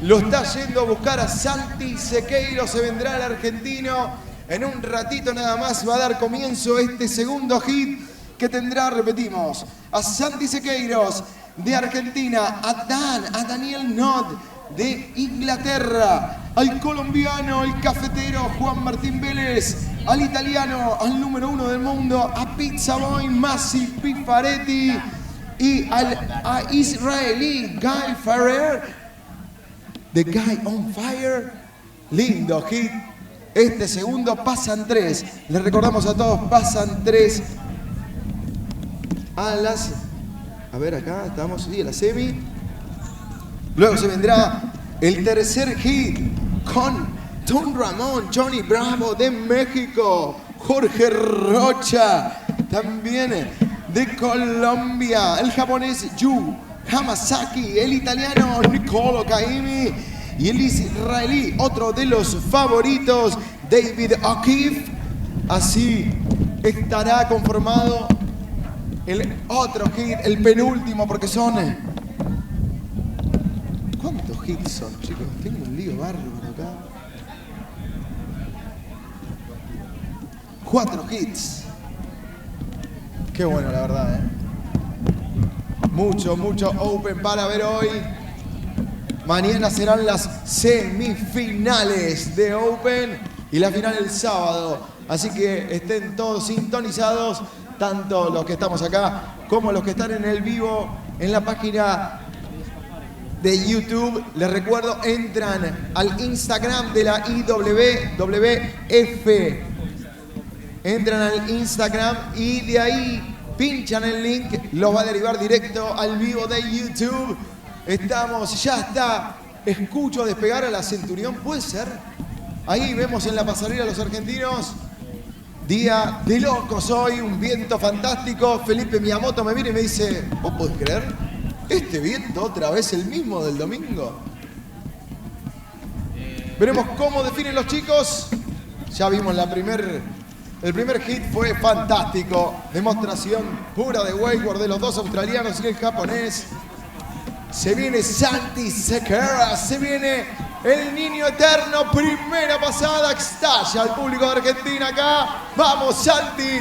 Speaker 2: Lo está yendo a buscar a Santi Sequeiro, se vendrá el argentino. En un ratito nada más va a dar comienzo este segundo hit que tendrá, repetimos, a Santi Sequeiros de Argentina, a Daniel Nod de Inglaterra, al colombiano, el cafetero Juan Martín Velez, al italiano, al número 1 del mundo, a Pizza Boy Massimiliano Piffaretti y a israelí Guy Ferrer, The Guy on Fire. Lindo hit. Este segundo pasan 3. Les recordamos a todos, pasan 3 a las... A ver, acá estamos, sí, a la semi. Luego se vendrá el tercer hit con Don Ramón, Johnny Bravo de México, Jorge Rocha, también de Colombia, el japonés Yu Hamazaki, el italiano Nicolo Caimi y el israelí, otro de los favoritos, David O'Keefe. Así estará conformado el otro hit, el penúltimo, porque son... ¿Cuántos hits son, chicos? Tengo un lío bárbaro acá. 4 hits. Qué bueno, la verdad, ¿eh? Mucho Open para ver hoy. Mañana serán las semifinales de Open y la final el sábado. Así que estén todos sintonizados, tanto los que estamos acá como los que están en el vivo en la página de YouTube. Les recuerdo, entran al Instagram de la IWWF. Entran al Instagram y de ahí pinchan el link, los va a derivar directo al vivo de YouTube. Ya está. Escucho despegar a la Centurión, ¿puede ser? Ahí vemos en la pasarela a los argentinos. Día de locos hoy, un viento fantástico. Felipe Miyamoto me viene y me dice, ¿vos podés creer? Este viento otra vez el mismo del domingo. Veremos cómo definen los chicos. Ya vimos el primer hit fue fantástico. Demostración pura de wakeboard de los dos australianos y el japonés. Se viene Santi Cora, se viene el niño eterno. Primera pasada, estalla el público de Argentina acá. Vamos Santi.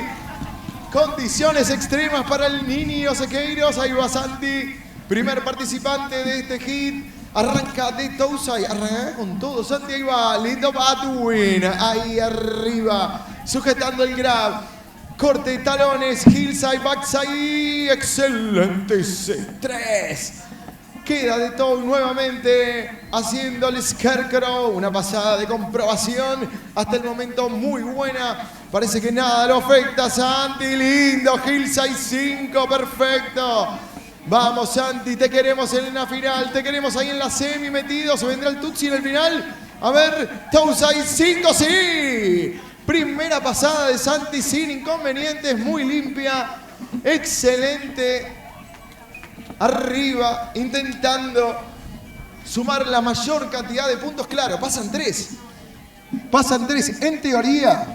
Speaker 2: Condiciones extremas para el niño Sequeiros. Ahí va Santi, primer participante de este hit. Arranca de Tousai, arranca con todo Santi, ahí va, lindo Batwin, ahí arriba, sujetando el grab, corte de talones, hillside, backside, excelente C3. Queda de todo nuevamente haciendo el scarecrow, una pasada de comprobación, hasta el momento muy buena, parece que nada lo afecta, Santi, lindo, hillside 5, perfecto. Vamos Santi, te queremos en la final, te queremos ahí en la semi metido, se vendrá el Tutsi en el final. A ver, Tousai 5, sí. Primera pasada de Santi sin inconvenientes, muy limpia, excelente. Arriba, intentando sumar la mayor cantidad de puntos, claro, pasan tres. En teoría,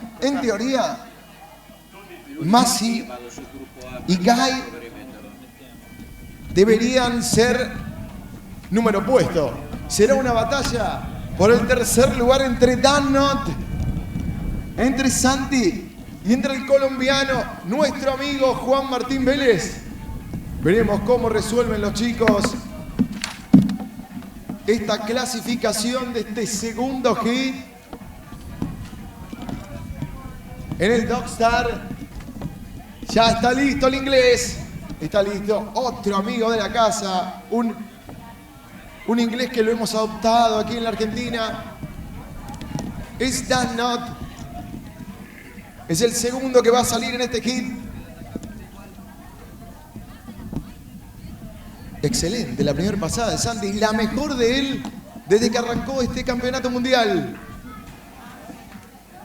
Speaker 2: Massi y Guy deberían ser número opuesto. Será una batalla por el tercer lugar entre Danot, entre Santi y entre el colombiano, nuestro amigo Juan Martín Velez. Veremos cómo resuelven los chicos esta clasificación de este segundo hit. En el Dogstar ya está listo el inglés. Está listo otro amigo de la casa, un inglés que lo hemos adoptado aquí en la Argentina. Es Dan Knott. Es el segundo que va a salir en este hit. Excelente, la primera pasada de Santi, la mejor de él desde que arrancó este campeonato mundial.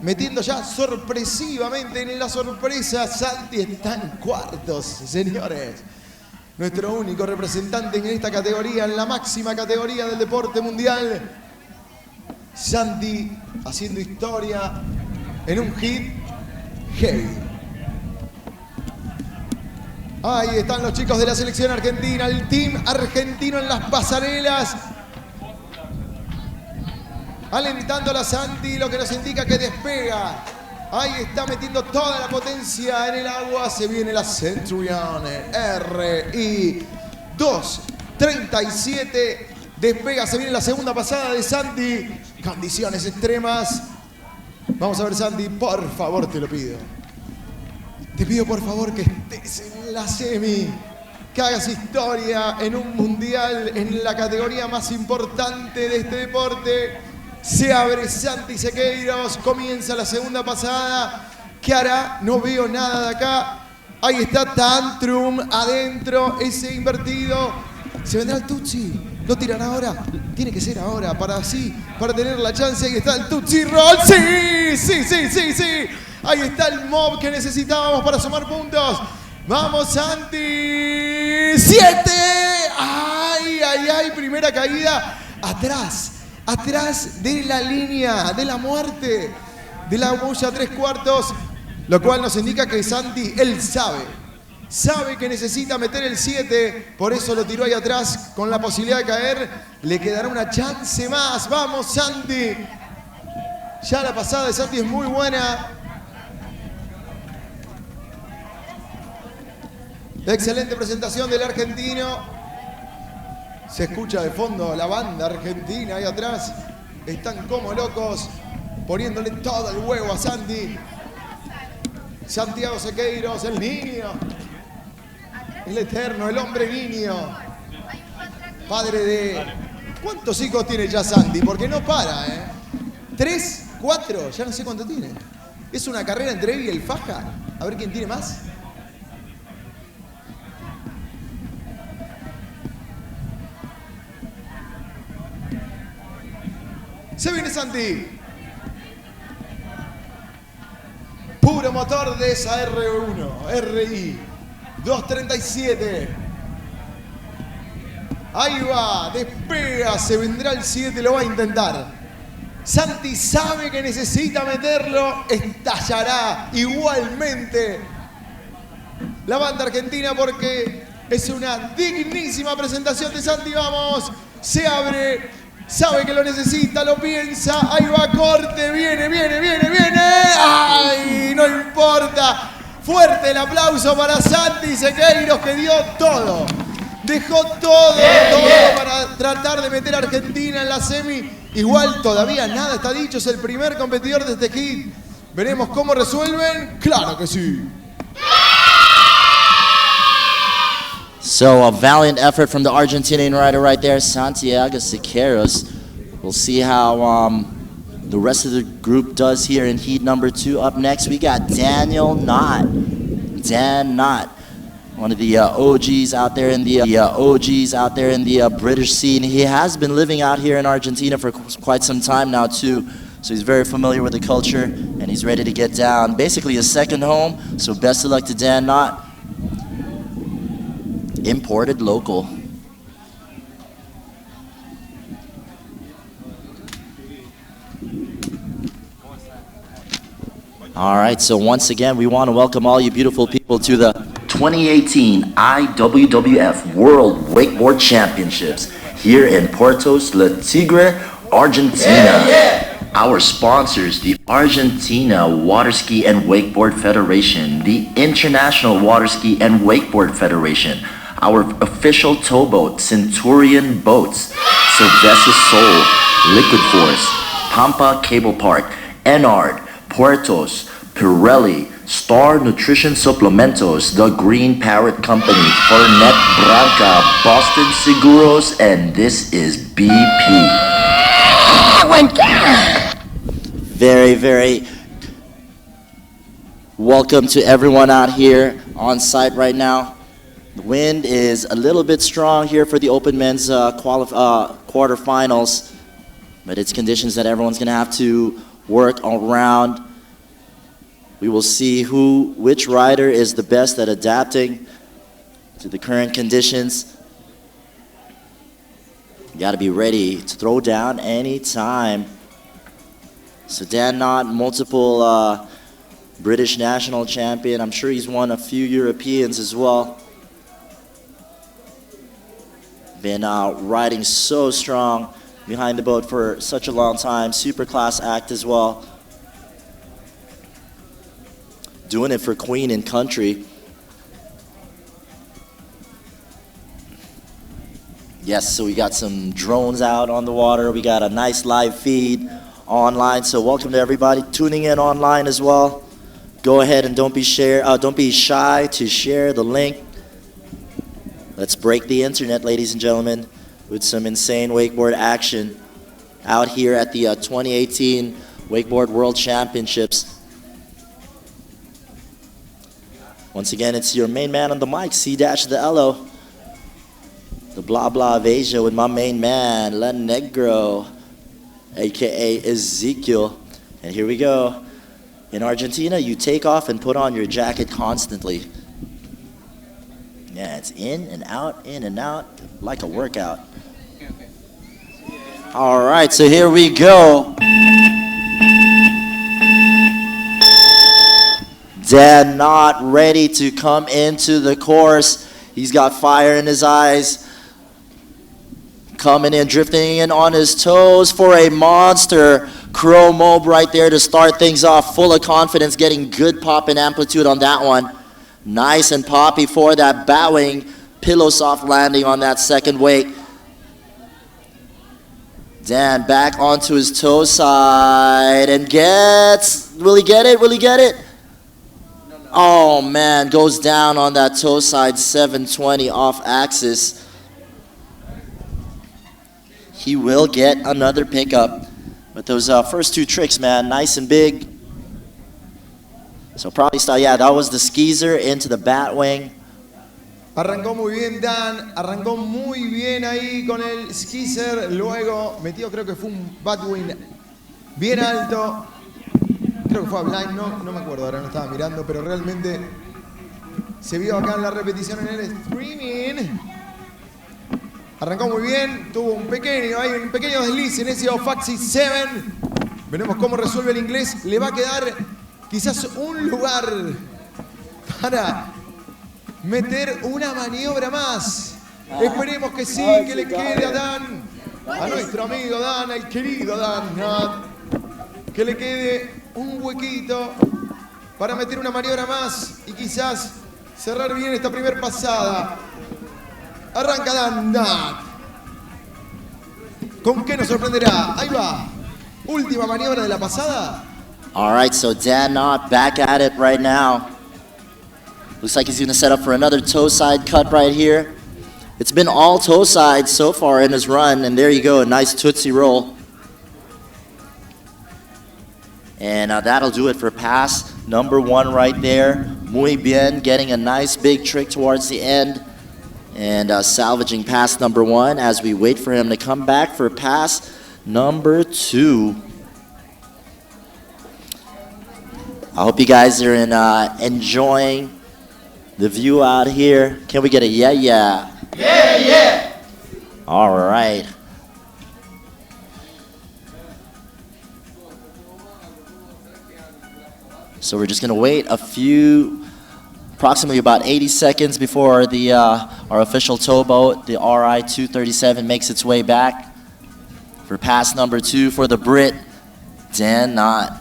Speaker 2: Metiendo ya sorpresivamente en la sorpresa, Santi está en cuartos, señores. Nuestro único representante en esta categoría, en la máxima categoría del deporte mundial. Santi haciendo historia en un hit heavy. Ahí están los chicos de la selección argentina, el team argentino en las pasarelas. Alentando a la Santi, lo que nos indica que despega. Ahí está metiendo toda la potencia en el agua. Se viene la Centurion RI 237. Despega, se viene la segunda pasada de Santi. Condiciones extremas. Vamos a ver, Santi, por favor, te lo pido. Te pido por favor que estés en la semi. Que hagas historia en un mundial, en la categoría más importante de este deporte. Se abre Santi Sequeiros, comienza la segunda pasada. ¿Qué hará? No veo nada de acá. Ahí está Tantrum adentro, ese invertido. Se vendrá el Tutsi. ¿Lo tirará ahora? Tiene que ser ahora, para tener la chance. Ahí está el Tutsi Roll. ¡Sí! ¡Sí, sí, sí, sí! Ahí está el mob que necesitábamos para sumar puntos. ¡Vamos, Santi! ¡7! ¡Ay, ay, ay! Primera caída. Atrás de la línea de la muerte, de la boya 3/4, lo cual nos indica que Santi, él sabe que necesita meter el 7, por eso lo tiró ahí atrás con la posibilidad de caer. Le quedará una chance más. ¡Vamos, Santi! Ya la pasada de Santi es muy buena. Excelente presentación del argentino. Se escucha de fondo la banda argentina ahí atrás. Están como locos, poniéndole todo el huevo a Santi. Santiago Sequeiros, el niño. El eterno, el hombre niño. Padre de... ¿Cuántos hijos tiene ya Santi? Porque no para, ¿eh? 3, 4, ya no sé cuánto tiene. Es una carrera entre él y el Faja. A ver quién tiene más. Se viene Santi. Puro motor de esa R1, RI 237. Ahí va, despega, se vendrá el 7, lo va a intentar. Santi sabe que necesita meterlo, estallará igualmente la banda argentina porque es una dignísima presentación de Santi. Vamos, se abre, sabe que lo necesita, lo piensa, ahí va, corte, viene. ¡Ay! No importa. Fuerte el aplauso para Santi Sequeiros, que dio todo. Dejó todo para tratar de meter a Argentina en la semi. Igual todavía nada está dicho, es el primer competidor de este hit. Veremos cómo resuelven. ¡Claro que sí!
Speaker 3: So a valiant effort from the Argentinian rider right there, Santiago Siqueiros. We'll see how the rest of the group does here in heat number 2. Up next, we got Daniel Knott. Dan Knott, one of the OGs out there in the British scene. He has been living out here in Argentina for quite some time now too. So he's very familiar with the culture and he's ready to get down. Basically a second home. So best of luck to Dan Knott. Imported local. All right, so once again, we want to welcome all you beautiful people to the
Speaker 1: 2018 IWWF World Wakeboard Championships here in Puertos La Tigre, Argentina. Our sponsors, the Argentina Waterski and Wakeboard Federation, the International Waterski and Wakeboard Federation, our official towboat, Centurion Boats, Sylvester Soul, Liquid Force, Pampa Cable Park, Enard, Puertos, Pirelli, Star Nutrition Suplementos, The Green Parrot Company, Fernet Branca, Boston Seguros, and this is BP.
Speaker 3: very, very welcome to everyone out here on site right now. The wind is a little bit strong here for the Open Men's quarterfinals, but it's conditions that everyone's going to have to work around. We will see which rider is the best at adapting to the current conditions. You got to be ready to throw down anytime. So Dan Knott, multiple British national champion. I'm sure he's won a few Europeans as well. Been riding so strong behind the boat for such a long time. Super class act as well. Doing it for Queen and Country. Yes, so we got some drones out on the water. We got a nice live feed online. So welcome to everybody tuning in online as well. Go ahead and don't be shy to share the link. Let's break the internet, ladies and gentlemen, with some insane wakeboard action out here at the 2018 Wakeboard World Championships. Once again, it's your main man on the mic, C-the-Elo. The blah blah of Asia with my main man, La Negro, aka Ezekiel. And here we go. In Argentina, you take off and put on your jacket constantly. Yeah, it's in and out, like a workout. All right, so here we go. Dan Knott ready to come into the course. He's got fire in his eyes. Coming in, drifting in on his toes for a monster crow mob right there to start things off. Full of confidence, getting good pop and amplitude on that one. Nice and poppy for that bowing pillow soft landing on that second wake. Dan back onto his toe side and will he get it? Oh man, goes down on that toe side, 720 off axis. He will get another pickup. But those first two tricks, man, nice and big. So probably that was the skeezer into the bat wing.
Speaker 2: Arrancó muy bien Dan, arrancó muy bien ahí con el skeezer, luego metió, creo que fue un batwing bien alto, creo que fue a blind, no me acuerdo, ahora no estaba mirando, pero realmente se vio acá en la repetición en el streaming. Arrancó muy bien, tuvo un pequeño desliz en ese Ofaxi 7. Veremos cómo resuelve el inglés. Le va a quedar quizás un lugar para meter una maniobra más. Esperemos que sí, que le quede a Dan, a nuestro amigo Dan, al querido Dan, que le quede un huequito para meter una maniobra más y quizás cerrar bien esta primera pasada. Arranca Dan. ¿Con qué nos sorprenderá? Ahí va. Última maniobra de la pasada.
Speaker 3: All right, so Dan Knott back at it right now. Looks like he's going to set up for another toe side cut right here. It's been all toe sides so far in his run, and there you go, a nice Tootsie Roll. And that'll do it for pass number 1 right there. Muy bien, getting a nice big trick towards the end. And salvaging pass number 1 as we wait for him to come back for pass number 2. I hope you guys are enjoying the view out here. Can we get a yeah, yeah?
Speaker 7: Yeah, yeah.
Speaker 3: All right. So we're just gonna wait approximately about 80 seconds before the our official towboat, the RI 237, makes its way back for pass number 2 for the Brit, Dan Knott.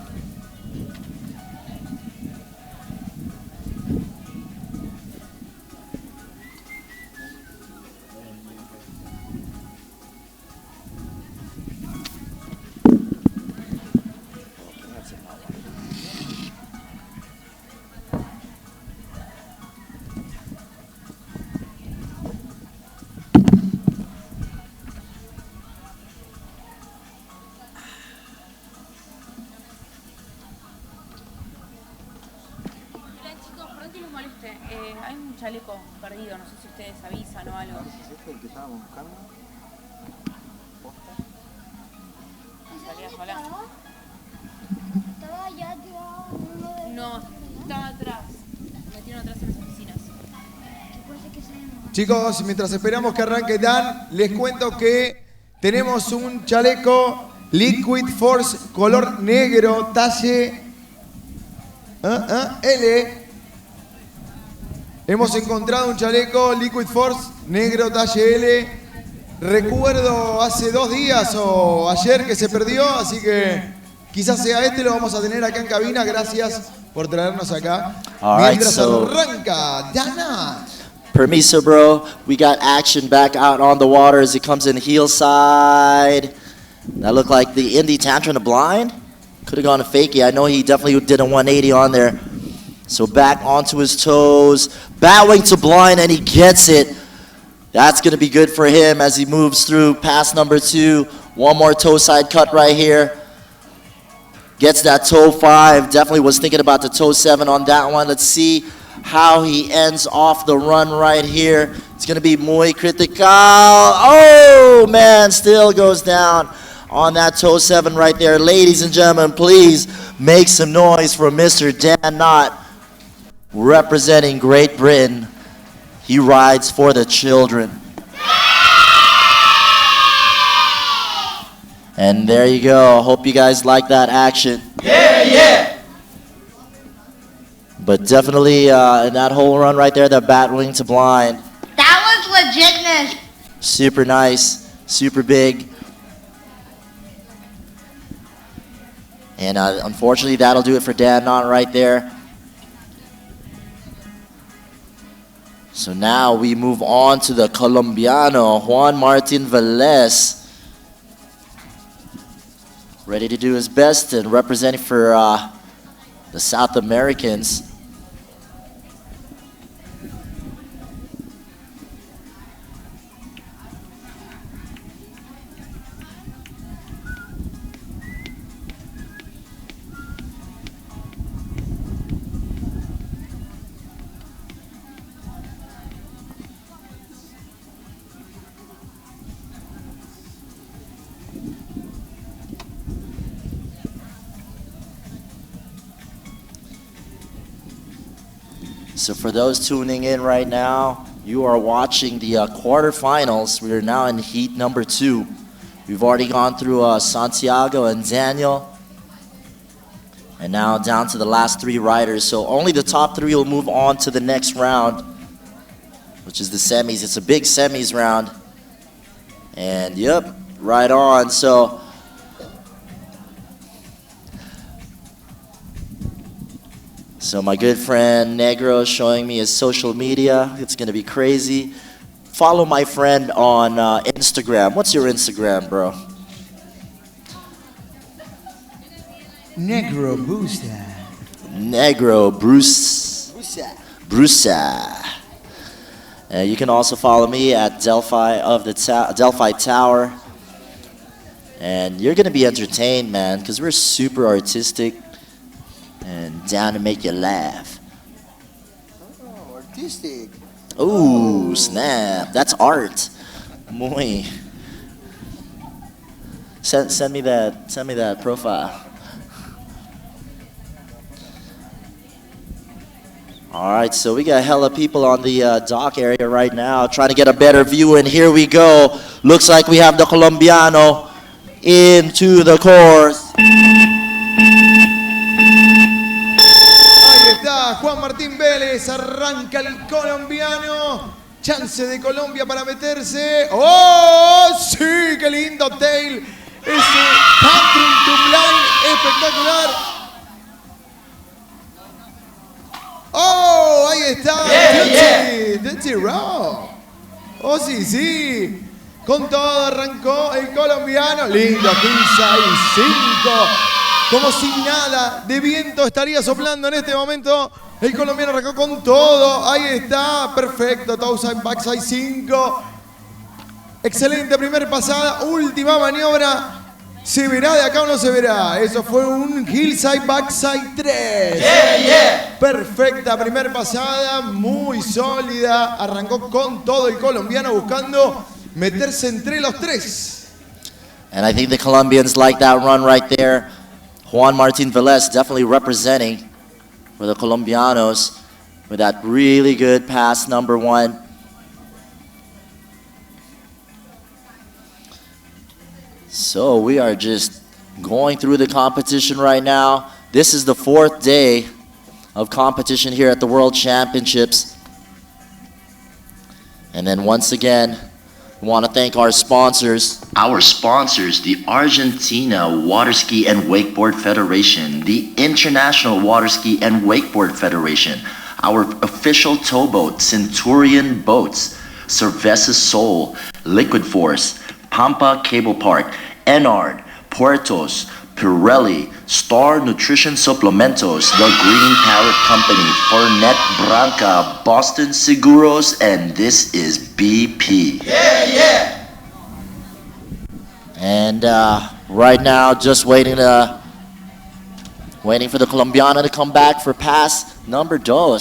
Speaker 8: Hay un chaleco perdido, no sé si ustedes avisan o algo.
Speaker 3: ¿Es este el que estábamos buscando?
Speaker 8: Salía sola.
Speaker 9: Estaba allá tirado uno de...
Speaker 8: No, estaba atrás. Me metieron atrás en las oficinas.
Speaker 2: Chicos, mientras esperamos que arranque Dan, les cuento que tenemos un chaleco Liquid Force color negro, talle L. Hemos encontrado un chaleco Liquid Force negro, talle L. Recuerdo hace 2 días o ayer que se perdió, así que quizás sea este, lo vamos a tener acá en cabina. Gracias por traernos acá. Mientras arranca Dana.
Speaker 3: Permiso, bro. We got action back out on the water as he comes in heel side. That looked like the Indy Tantrum to blind. Could have gone to fakie. I know he definitely did a 180 on there. So back onto his toes. Bat-wing to blind, and he gets it. That's going to be good for him as he moves through pass number 2. One more toe side cut right here. Gets that toe 5. Definitely was thinking about the toe 7 on that one. Let's see how he ends off the run right here. It's going to be muy critical. Oh, man, still goes down on that toe 7 right there. Ladies and gentlemen, please make some noise for Mr. Dan Knott, representing Great Britain. He rides for the children. And there you go. Hope you guys like that action.
Speaker 7: Yeah, yeah.
Speaker 3: But definitely in that whole run right there, the bat-wing to blind.
Speaker 7: That was legitness.
Speaker 3: Super nice, super big. And unfortunately, that'll do it for Dan Knott right there. So now we move on to the Colombiano, Juan Martin Velez. Ready to do his best and representing for the South Americans. So for those tuning in right now, You are watching the quarterfinals. We are now in heat number 2. We've already gone through Santiago and Daniel. And now down to the last 3 riders. So only the top 3 will move on to the next round, which is the semis. It's a big semis round. And yep, right on. So my good friend Negro is showing me his social media. It's gonna be crazy. Follow my friend on Instagram. What's your Instagram, bro?
Speaker 2: Negro Busa.
Speaker 3: Negro Bruce. Brusa. You can also follow me at Delphi of the Delphi Tower. And you're gonna be entertained, man, because we're super artistic and down to make you laugh.
Speaker 10: Oh, artistic.
Speaker 3: Ooh, snap. That's art. Muy. Send me that profile. All right, so we got hella people on the dock area right now trying to get a better view, and here we go. Looks like we have the Colombiano into the course.
Speaker 2: Ahí está Juan Martín Vélez, arranca el colombiano. Chance de Colombia para meterse. ¡Oh, sí! ¡Qué lindo tail! Ese country to blind espectacular. ¡Oh! Ahí está. Dirty Raw. ¡Oh, sí, sí! Con todo arrancó el colombiano. Lindo, 15-5. Como si nada de viento estaría soplando en este momento. El colombiano arrancó con todo. Ahí está. Perfecto. Toeside, backside 5. Excelente primer pasada. Última maniobra. ¿Se verá de acá o no se verá? Eso fue un hillside, backside 3. Perfecta primer pasada. Muy sólida. Arrancó con todo el colombiano buscando meterse entre los 3.
Speaker 3: And I think the Colombians like that run right there. Juan Martin Velez definitely representing for the Colombianos with that really good pass number 1. So we are just going through the competition right now. This is the 4th day of competition here at the World Championships. And then once again, we want to thank our sponsors.
Speaker 1: Our sponsors, the Argentina Waterski and Wakeboard Federation, the International Waterski and Wakeboard Federation, our official towboat, Centurion Boats, Cerveza Sol, Liquid Force, Pampa Cable Park, Enard, Puertos, Pirelli, Star Nutrition Suplementos, The Green Parrot Company, Fernet Branca, Boston Seguros, and this is BP.
Speaker 3: And right now, just waiting for the Colombiana to come back for pass number 2.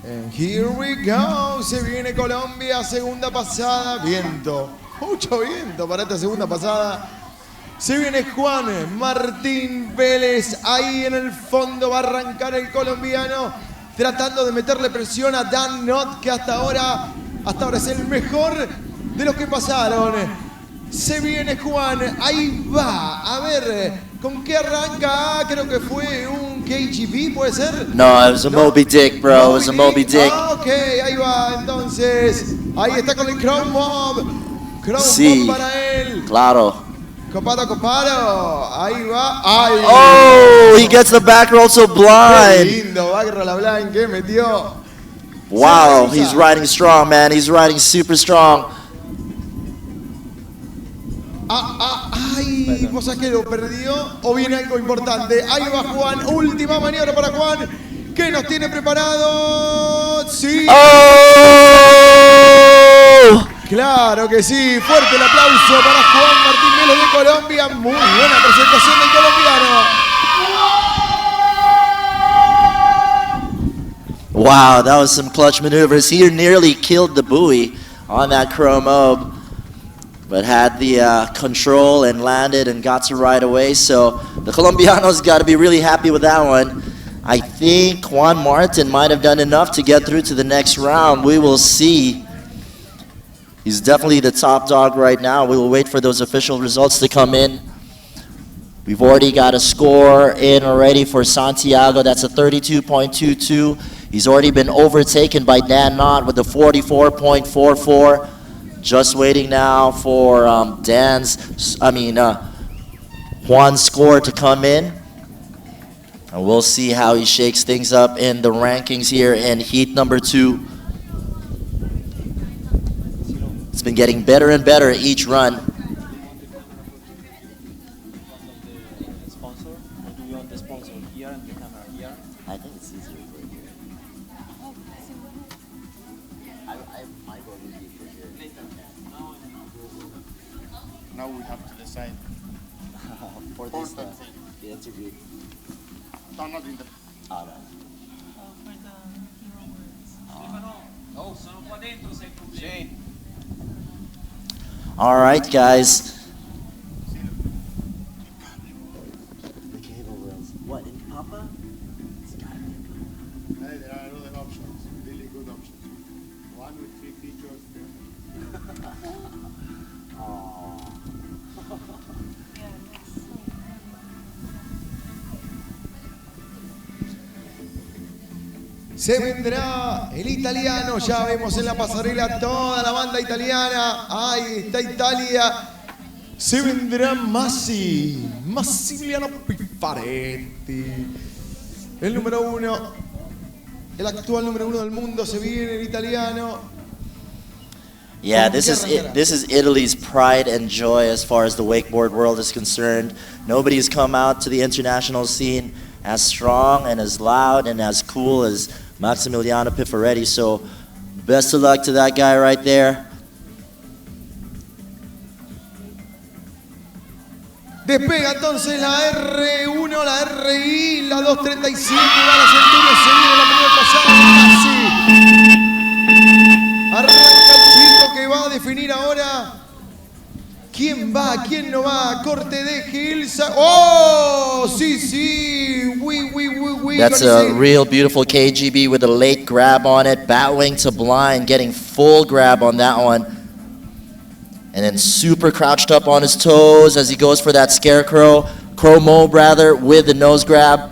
Speaker 2: And here we go. Se viene Colombia, segunda pasada. Viento. Mucho viento para esta segunda pasada. Se viene Juan Martín Vélez. Ahí en el fondo va a arrancar el colombiano. Tratando de meterle presión a Dan Knott, que hasta ahora es el mejor de los que pasaron. Se viene Juan. Ahí va. A ver, ¿con qué arranca? Creo que fue un KGB, ¿puede ser?
Speaker 3: No, it was a Moby Dick, bro. It was a Moby Dick.
Speaker 2: Ok, ahí va. Entonces, ahí está con el Crown Mob. Crown
Speaker 3: Sí,
Speaker 2: Mob para él.
Speaker 3: claro.
Speaker 2: Copado, copado. Ahí va. Ay.
Speaker 3: Oh, he gets the back roll so
Speaker 2: Qué
Speaker 3: blind.
Speaker 2: lindo, back roll a blind que metió.
Speaker 3: Wow, he's riding strong, man. He's riding super strong.
Speaker 2: Ay, vos sabés que lo perdió o viene algo importante. Ahí va Juan, última maniobra para Juan. ¿Qué nos tiene preparado? Sí.
Speaker 3: ¡Oh!
Speaker 2: Claro que sí. Fuerte el aplauso para Juan Martín Velez de Colombia. Muy buena presentación del colombiano.
Speaker 3: Wow, that was some clutch maneuvers. He nearly killed the buoy on that chromo, but had the control and landed and got to ride away. So the Colombianos got to be really happy with that one. I think Juan Martin might have done enough to get through to the next round. We will see. He's definitely the top dog right now. We will wait for those official results to come in. We've already got a score in already for Santiago. That's a 32.22. He's already been overtaken by Dan Knott with a 44.44. Just waiting now for Juan's score to come in. And we'll see how he shakes things up in the rankings here in heat number 2. It's been getting better and better each run. I think it's easier for you. My vote would be for here.
Speaker 10: Now we have to decide.
Speaker 3: For this, the interview.
Speaker 10: No, not in the...
Speaker 3: Oh, no.
Speaker 6: Sono qua dentro sei problemi.
Speaker 3: All right, guys. The cable rails. What, in Papa? It's gotta be in Papa.
Speaker 10: Hey, there are other options, really good options. One with 3 features.
Speaker 2: Se vendrá el italiano, ya vemos en la pasarela toda la banda italiana. Ahí está Italia. Se vendrá Massimiliano Piffaretti. El número 1, el actual número 1 del mundo, se viene el italiano.
Speaker 3: Yeah, this is Italy's pride and joy as far as the wakeboard world is concerned. Nobody's come out to the international scene as strong and as loud and as cool as Massimiliano Piffaretti. So best of luck to that guy right there.
Speaker 2: Despega entonces la R1, la RI, la 237, va a la centuria, se viene la primera pasada, casi. Arranca el chico que va a definir ahora quién va, quién no va. Corte de Gilsa. ¡Oh! Sí, sí.
Speaker 3: That's a real beautiful KGB with a late grab on it. Batwing to blind, getting full grab on that one. And then super crouched up on his toes as he goes for that scarecrow. Chromo rather, with the nose grab.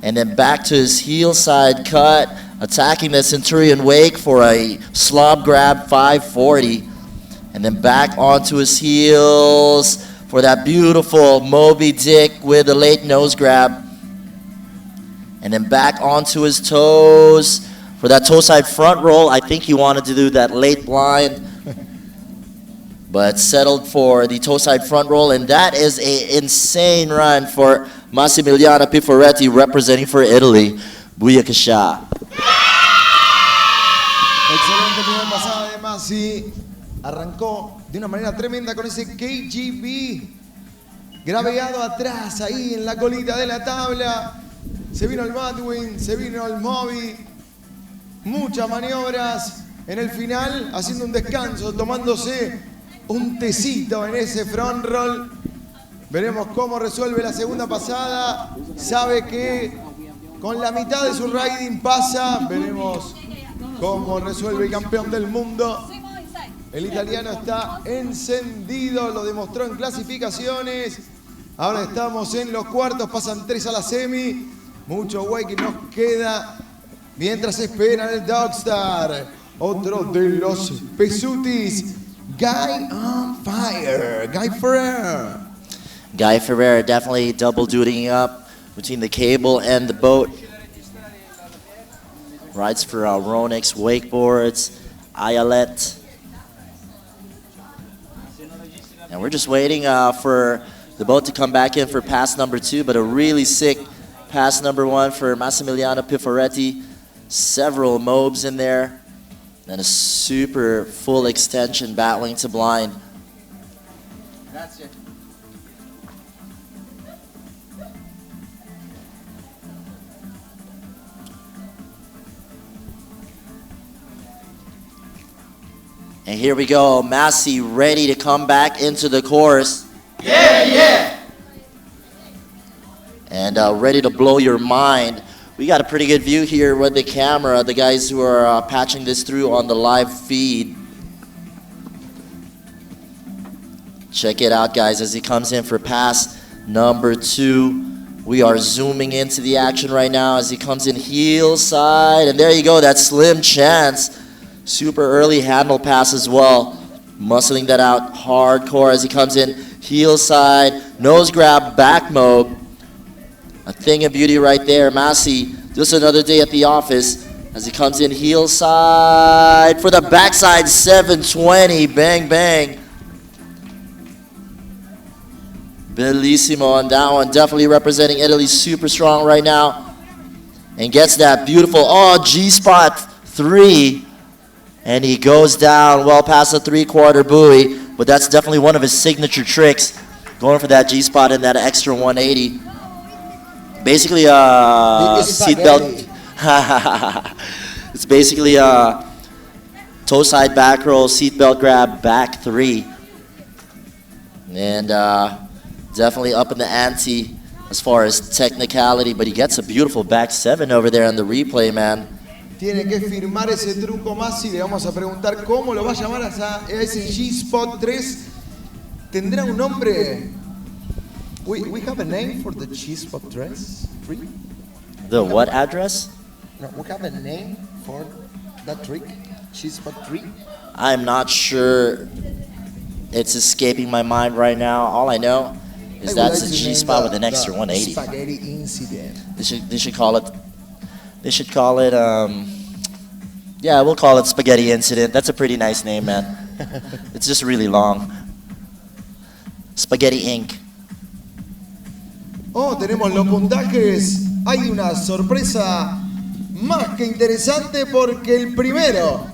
Speaker 3: And then back to his heel side cut, attacking the Centurion Wake for a slob grab 540. And then back onto his heels for that beautiful Moby Dick with a late nose grab. And then back onto his toes for that toe side front roll. I think he wanted to do that late blind, but settled for the toe side front roll. And that is an insane run for Massimiliano Piffaretti representing for Italy. Booyakasha.
Speaker 2: Excelente primera pasada de Massi. Arrancó de una manera tremenda con ese KGB graveado atrás, ahí en la colita de la tabla. Se vino el Batwing, se vino el Moby. Muchas maniobras en el final, haciendo un descanso, tomándose un tecito en ese front roll. Veremos cómo resuelve la segunda pasada. Sabe que con la mitad de su riding pasa. Veremos cómo resuelve el campeón del mundo. El italiano está encendido, lo demostró en clasificaciones. Ahora estamos en los cuartos, pasan 3 a la semi. Mucho wake nos queda mientras esperan el Dogstar. Otro de los Pesutis, Guy on Fire, Guy Ferrer.
Speaker 3: Guy Ferrer definitely double dutying up between the cable and the boat. Rides for Ronix Wakeboards, Ayalet. And we're just waiting for the boat to come back in for pass number 2, but a really sick pass number 1 for Massimiliano Piffaretti. Several mobs in there, and a super full extension battling to blind.
Speaker 10: That's it.
Speaker 3: And here we go, Massi ready to come back into the course.
Speaker 7: Yeah, yeah.
Speaker 3: And ready to blow your mind. We got a pretty good view here with the camera, the guys who are patching this through on the live feed. Check it out, guys, as he comes in for pass number 2. We are zooming into the action right now as he comes in heel side. And there you go, that slim chance. Super early handle pass as well. Muscling that out hardcore as he comes in heel side. Nose grab, back mob. A thing of beauty right there. Massi, just another day at the office as he comes in heel side for the backside 720. Bang, bang. Bellissimo on that one. Definitely representing Italy super strong right now. And gets that beautiful, G-spot 3. And he goes down well past the 3/4 buoy. But that's definitely one of his signature tricks. Going for that G-spot and that extra 180. Basically seatbelt. It's basically a toe side back roll, seatbelt grab, back 3. And definitely up in the ante as far as technicality, but he gets a beautiful back 7 over there on the replay, man.
Speaker 2: Tiene que firmar ese truco más y le vamos a preguntar cómo lo va a llamar a ese G-Spot 3. ¿Tendrá un nombre? We have a name for the G-Spot 3?
Speaker 3: The what address?
Speaker 2: No, we have a name for that trick, G-Spot 3.
Speaker 3: I'm not sure. It's escaping my mind right now. All I know is that's a G-spot with an extra 180.
Speaker 2: Spaghetti incident.
Speaker 3: They should call it. They should call it. Yeah, we'll call it Spaghetti Incident. That's a pretty nice name, man. It's just really long. Spaghetti Inc.
Speaker 2: Oh, tenemos los puntajes. Hay una sorpresa más que interesante porque el primero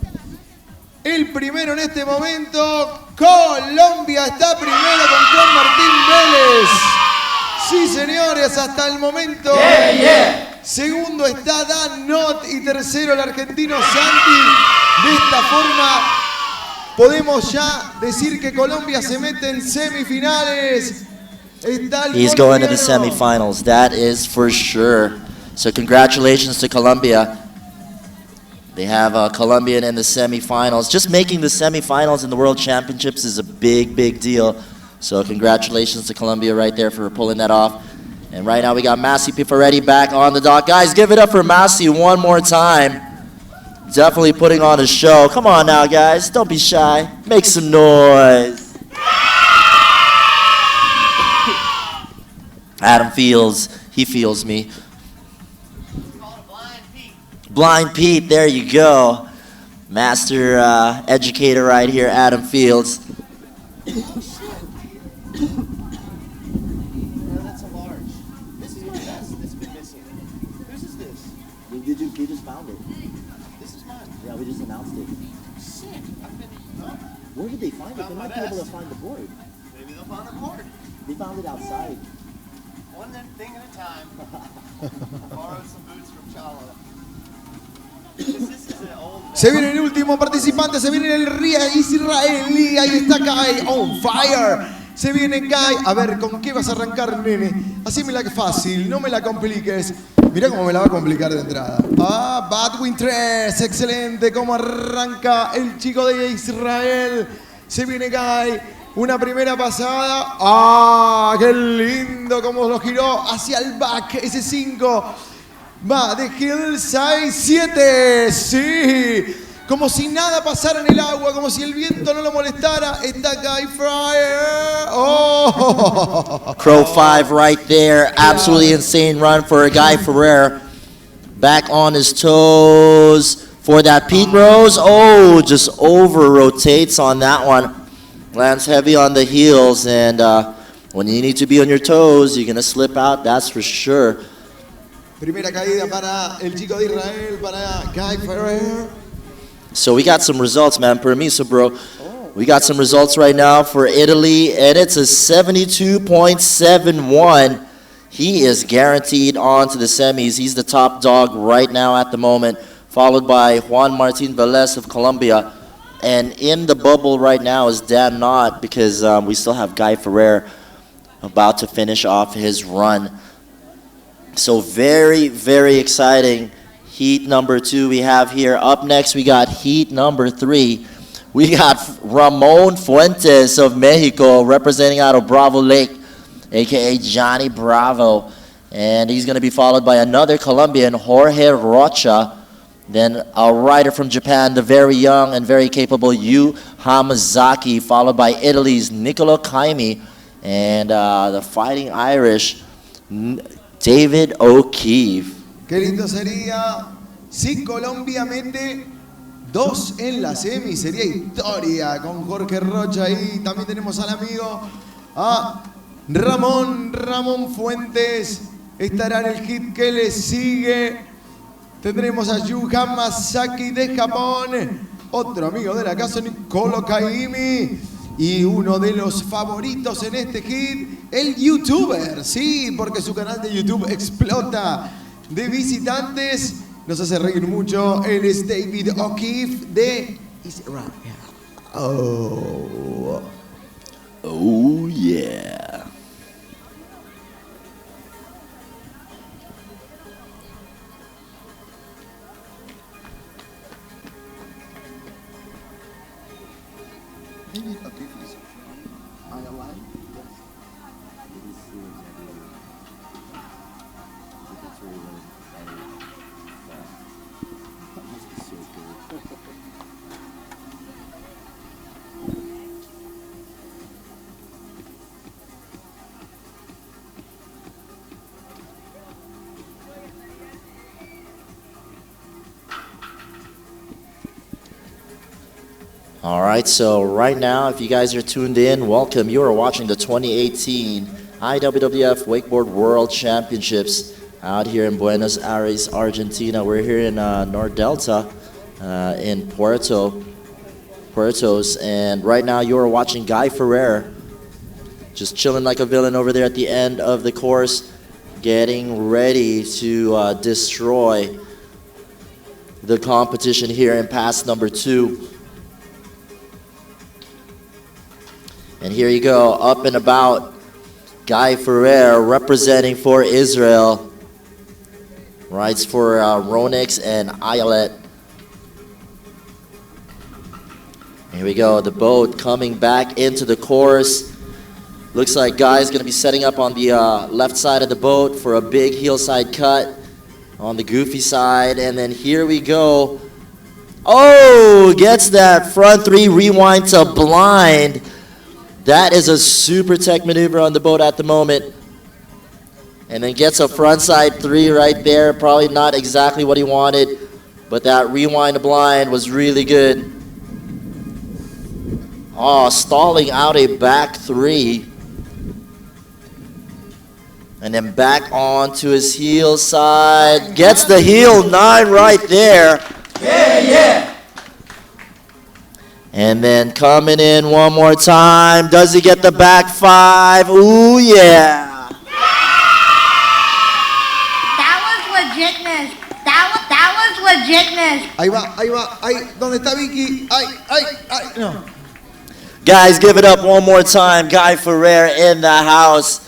Speaker 2: en este momento, Colombia está primero con Juan Martín Velez. Sí, señores, hasta el momento.
Speaker 7: Yeah, yeah.
Speaker 2: Segundo está Dan Not y tercero el argentino Santi. De esta forma podemos ya decir que Colombia se mete en semifinales.
Speaker 3: He's going to the semifinals, that is for sure. So congratulations to Colombia. They have a Colombian in the semifinals. Just making the semifinals in the World Championships is a big, big deal. So congratulations to Colombia right there for pulling that off. And right now we got Massi Piffaretti back on the dock. Guys, give it up for Massi one more time. Definitely putting on a show. Come on now, guys. Don't be shy. Make some noise. Adam feels, he feels me. Blind Pete, there you go. Master educator right here, Adam Fields. We just found it. This is mine. Yeah, we just announced it. Sick. Where did they find it? They might be able to find the board.
Speaker 10: Maybe they'll find the board.
Speaker 3: They found it outside.
Speaker 10: One thing at a time. Borrow some boots from Chala.
Speaker 2: Se viene el último participante, se viene el Ría israelí. Ahí está Kai on fire. Se viene Kai. A ver, ¿con qué vas a arrancar, nene? Hacémela que fácil, no me la compliques. Mirá cómo me la va a complicar de entrada. Badwin 3, excelente. Cómo arranca el chico de Israel. Se viene Kai. Una primera pasada. ¡Qué lindo! Cómo lo giró hacia el back. Ese 5. Va de Hillside 7. Sí. Como si nada pasara en el agua. Como si el viento no lo molestara. Está Guy Fryer. Oh.
Speaker 3: Crow 5 right there. Absolutely insane run for a Guy Ferrer. Back on his toes for that Pete Rose. Oh, just over rotates on that one. lands heavy on the heels, and when you need to be on your toes, you're going to slip out, that's for sure.
Speaker 2: Primera caída para el chico de Israel, para Guy Ferrer.
Speaker 3: So we got some results, man. Permiso, bro. We got some results right now for Italy, and it's a 72.71. He is guaranteed on to the semis. He's the top dog right now at the moment, followed by Juan Martin Velez of Colombia. And in the bubble right now is Dan Knott, because we still have Guy Ferrer about to finish off his run. So very, very exciting. Heat number 2 we have here. Up next, we got heat number 3. We got Ramon Fuentes of Mexico representing out of Bravo Lake, a.k.a. Johnny Bravo. And he's going to be followed by another Colombian, Jorge Rocha. Then a rider from Japan, the very young and very capable Yu Hamazaki, followed by Italy's Niccolo Caimi. And the Fighting Irish, David O'Keefe.
Speaker 2: Qué lindo sería si Colombia mete 2 en la semi, sería historia con Jorge Rocha ahí. También tenemos al amigo a Ramón Fuentes, estará en el hit que le sigue. Tendremos a Yu Hamazaki de Japón, otro amigo de la casa, Niccolo Caimi. Y uno de los favoritos en este hit, el youtuber, sí, porque su canal de YouTube explota de visitantes. Nos hace reír mucho. Él es David O'Keefe de Israel. Oh.
Speaker 3: Oh, yeah. All right, so right now, if you guys are tuned in, welcome. You are watching the 2018 IWWF Wakeboard World Championships out here in Buenos Aires, Argentina. We're here in North Delta in Puertos, and right now you are watching Guy Ferrer just chilling like a villain over there at the end of the course, getting ready to destroy the competition here in pass number 2. And here you go, up and about, Guy Ferrer representing for Israel. Rides for Ronix and Ayelet. Here we go, the boat coming back into the course. Looks like Guy's gonna be setting up on the left side of the boat for a big hillside cut on the goofy side. And then here we go. Oh, gets that front 3 rewind to blind. That is a super tech maneuver on the boat at the moment. And then gets a frontside 3 right there. Probably not exactly what he wanted, but that rewind to blind was really good. Oh, stalling out a back 3. And then back onto his heel side. Gets the heel 9 right there.
Speaker 7: Yeah, yeah.
Speaker 3: And then coming in one more time. Does he get the back 5? Ooh, yeah.
Speaker 9: That was legitness. That was legitness.
Speaker 2: Ahí va, ahí. ¿Dónde está Vicky? Ay, no.
Speaker 3: Guys, give it up one more time. Guy Ferrer in the house.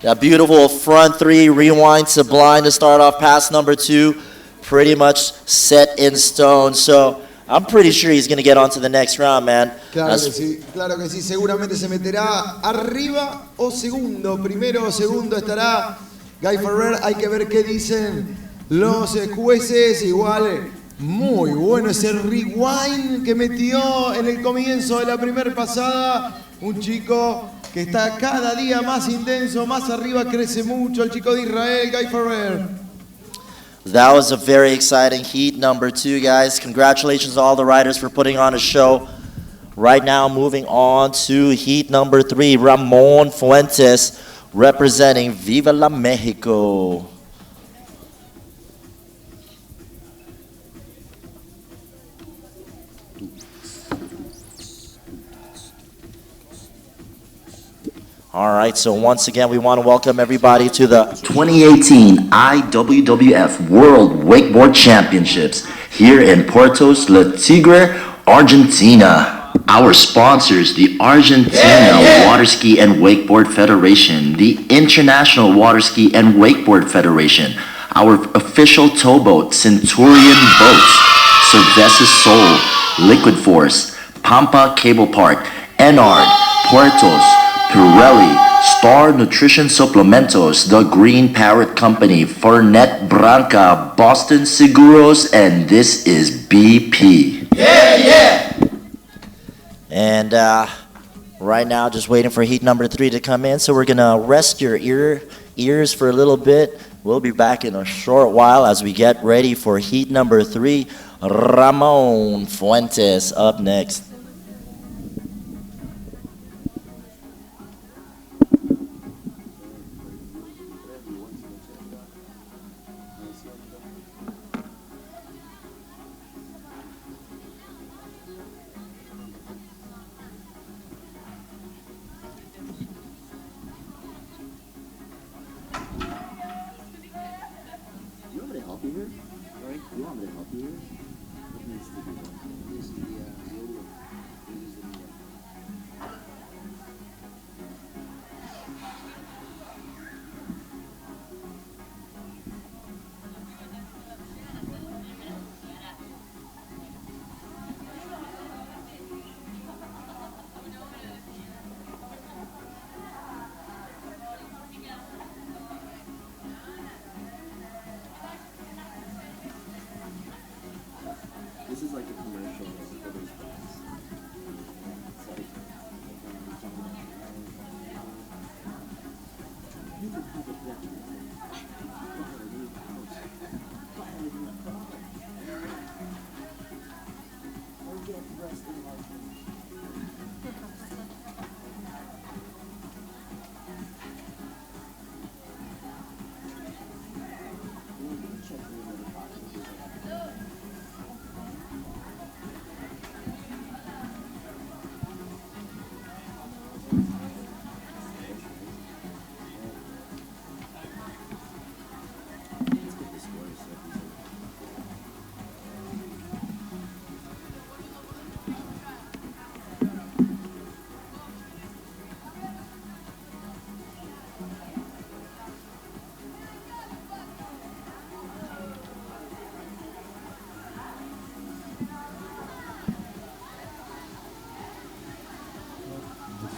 Speaker 3: That beautiful front 3 rewind to blind to start off pass number 2. Pretty much set in stone. So I'm pretty sure he's going to get on to the next round, man.
Speaker 2: Claro que sí, seguramente se meterá arriba o segundo. Primero o segundo estará Guy Ferrer. Hay que ver qué dicen los jueces. Igual, muy bueno ese rewind que metió en el comienzo de la primera pasada. Un chico que está cada día más intenso, más arriba, crece mucho. El chico de Israel, Guy Ferrer.
Speaker 3: That was a very exciting heat number 2, guys. Congratulations to all the riders for putting on a show. Right now, moving on to heat number 3, Ramon Fuentes representing Viva la Mexico. All right, so once again, we want to welcome everybody to the
Speaker 1: 2018 IWWF World Wakeboard Championships here in Puertos La Tigre, Argentina. Our sponsors, the Argentina Water Ski and Wakeboard Federation, the International Water Ski and Wakeboard Federation, our official towboat, Centurion Boats, Cerveza Sol, Liquid Force, Pampa Cable Park, Enard, Puertos, Pirelli, Star Nutrition Supplementos, The Green Parrot Company, Fernet Branca, Boston Seguros, and this is BP.
Speaker 3: And right now, just waiting for heat number 3 to come in. So we're going to rest your ears for a little bit. We'll be back in a short while as we get ready for heat number 3. Ramon Fuentes up next.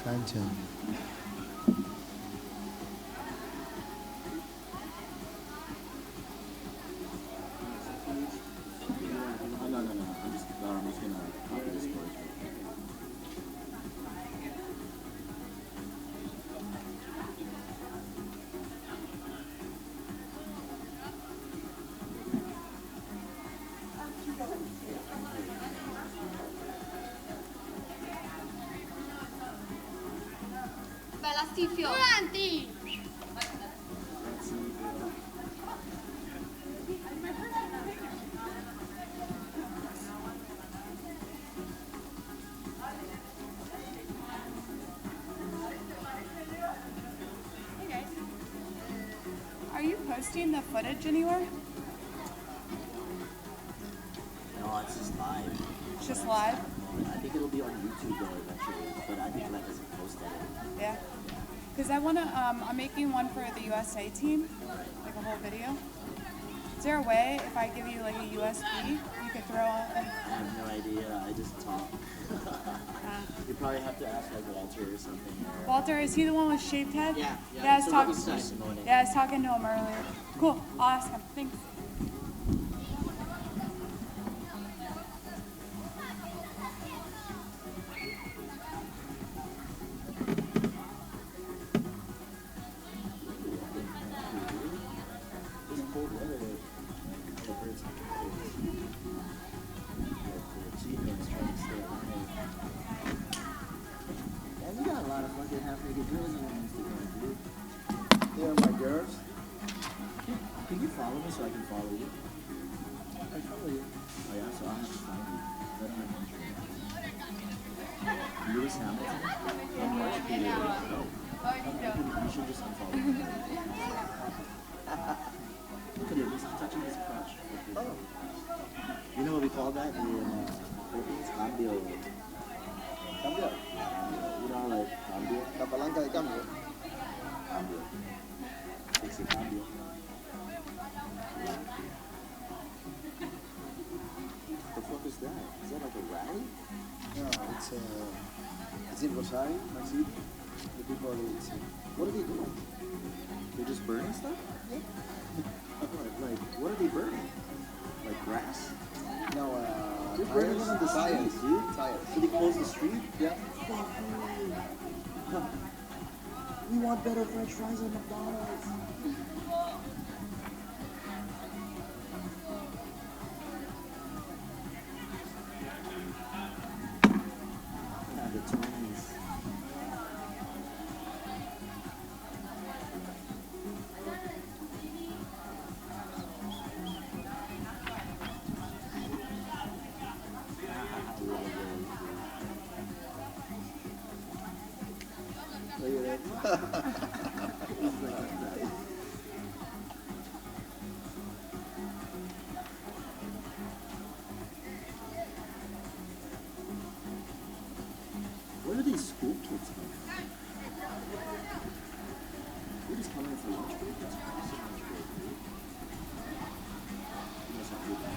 Speaker 2: Phantom.
Speaker 9: Volanti.
Speaker 8: Hey guys. Are you posting the footage anywhere?
Speaker 3: No, it's just live.
Speaker 8: It's just live?
Speaker 3: I think it'll be on YouTube though eventually, but I think that doesn't post it.
Speaker 8: Yeah. Because I want to, I'm making one for the USA team, like a whole video. Is there a way, if I give you like a USB, you could throw on?
Speaker 3: I have no idea, I just talk. You probably have to ask like Walter or something.
Speaker 8: Walter, is he the one with shaved head?
Speaker 3: Yeah.
Speaker 8: I was talking to him earlier. Cool, I'll ask him. Thanks.
Speaker 10: Here are my girls.
Speaker 3: Can you follow me so I can follow you? I follow you. Oh yeah, so I have to find you. Let me enter. Lewis Hamilton? How much do you You should just unfollow me. Look at it, he's touching his crotch. Oh. You know what we call that in Philippines? Cambio.
Speaker 10: Cambio.
Speaker 3: You know, like cambio?
Speaker 10: La palanca de cambio.
Speaker 3: Cambio. It's a cambio. The fuck is that? Is that like a rally?
Speaker 10: No, it's in Rosario, Mexico. The people it's
Speaker 3: What are they doing? They're just burning stuff? Yeah. Like, what are they burning? Like grass?
Speaker 10: no
Speaker 3: They're burning on the
Speaker 10: tires,
Speaker 3: street, dude.
Speaker 10: Tires.
Speaker 3: So they close the street?
Speaker 10: Yeah.
Speaker 3: Fuck me. Huh. We want better French fries at McDonald's. Yeah, the Chinese.
Speaker 10: Look at that.
Speaker 3: Where are these school kids from? They're just coming for lunch break. That's awesome lunch break, dude. You must have good lunch.